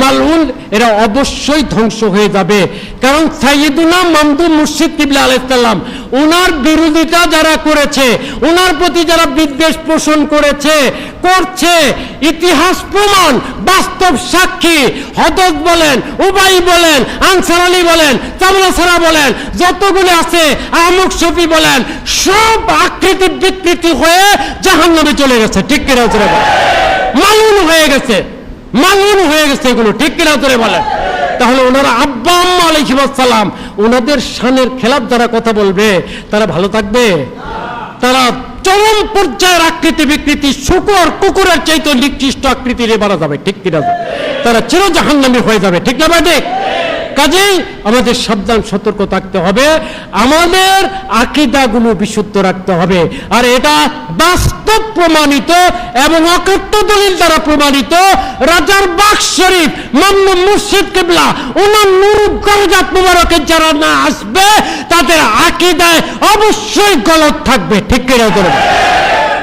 মালউন, এরা অবশ্যই ধ্বংস হয়ে যাবে। কারণ সাইয়েদুনা মামদু মুর্শিদ কিবলা আলাইহিস সালাম ওনার বিরোধিতা যারা করেছে, ওনার প্রতি যারা বিদ্বেষ পোষণ করেছে, করছে, ইতিহাস প্রমাণ, বাস্তব সাক্ষী, হযরত বলেন, উবাই বলেন, আনসার আলী বলেন, চামড়াছাড়া বলেন, যতগুলো আছে, আহমদ শফি বলেন, সব আকৃতি বিকৃতি হয়ে জাহান্নামে চলে গেছে। ঠিক কিনা জোরে বলেন? মালউন হয়ে গেছে। মালুম হয়ে গেছে এগুলো, ঠিক কিনা ধরে বলে? তাহলে ওনারা আব্বা আম্মা আলাইহিস সালাম ওনাদের শানের খেলাফ যারা কথা বলবে তারা ভালো থাকবে? তারা চরম পর্যায়ের আকৃতি বিকৃতি, শুকর কুকুরের চাইতে নিকৃষ্ট আকৃতির বাড়া যাবে, ঠিক কিনা? তারা চির জাহান্নামী হয়ে যাবে, ঠিক না ভাই? ঠিক। কাজেই আমাদের সাবধান সতর্ক থাকতে হবে, আমাদের আকীদাগুলো বিশুদ্ধ রাখতে হবে। আর এটা বাস্তব প্রমাণিত এবং অকথ্য দলিল দ্বারা প্রমাণিত। রাজার বাগ শরীফ মামুন মুর্শিদ কিবলা ওনার নূর কারজাত মুবারকে যারা না আসবে তাদের আকীদায় অবশ্যই গলত থাকবে, ঠিক কিনা?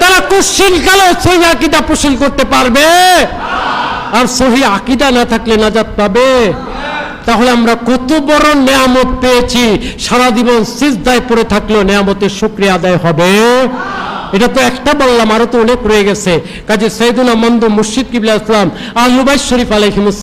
তারা কুশ্চিন কালো সহি আকীদা পোষণ করতে পারবে? আর সহি আকীদা না থাকলে নাজাত পাবে? তাহলে আমরা কত বড় নেয়ামত পেয়েছি, সারা জীবন সিজদায় পড়ে থাকলেও নেয়ামতের শুকরিয়া আদায় হবে? এটা তো একটা বললাম, আরো তো অনেক রয়ে গেছে। কাজে সাইয়েদুনা মামদুহ মুর্শিদ কিবলা ইসলাম আল নুবাইশ শরীফ আলাইহিস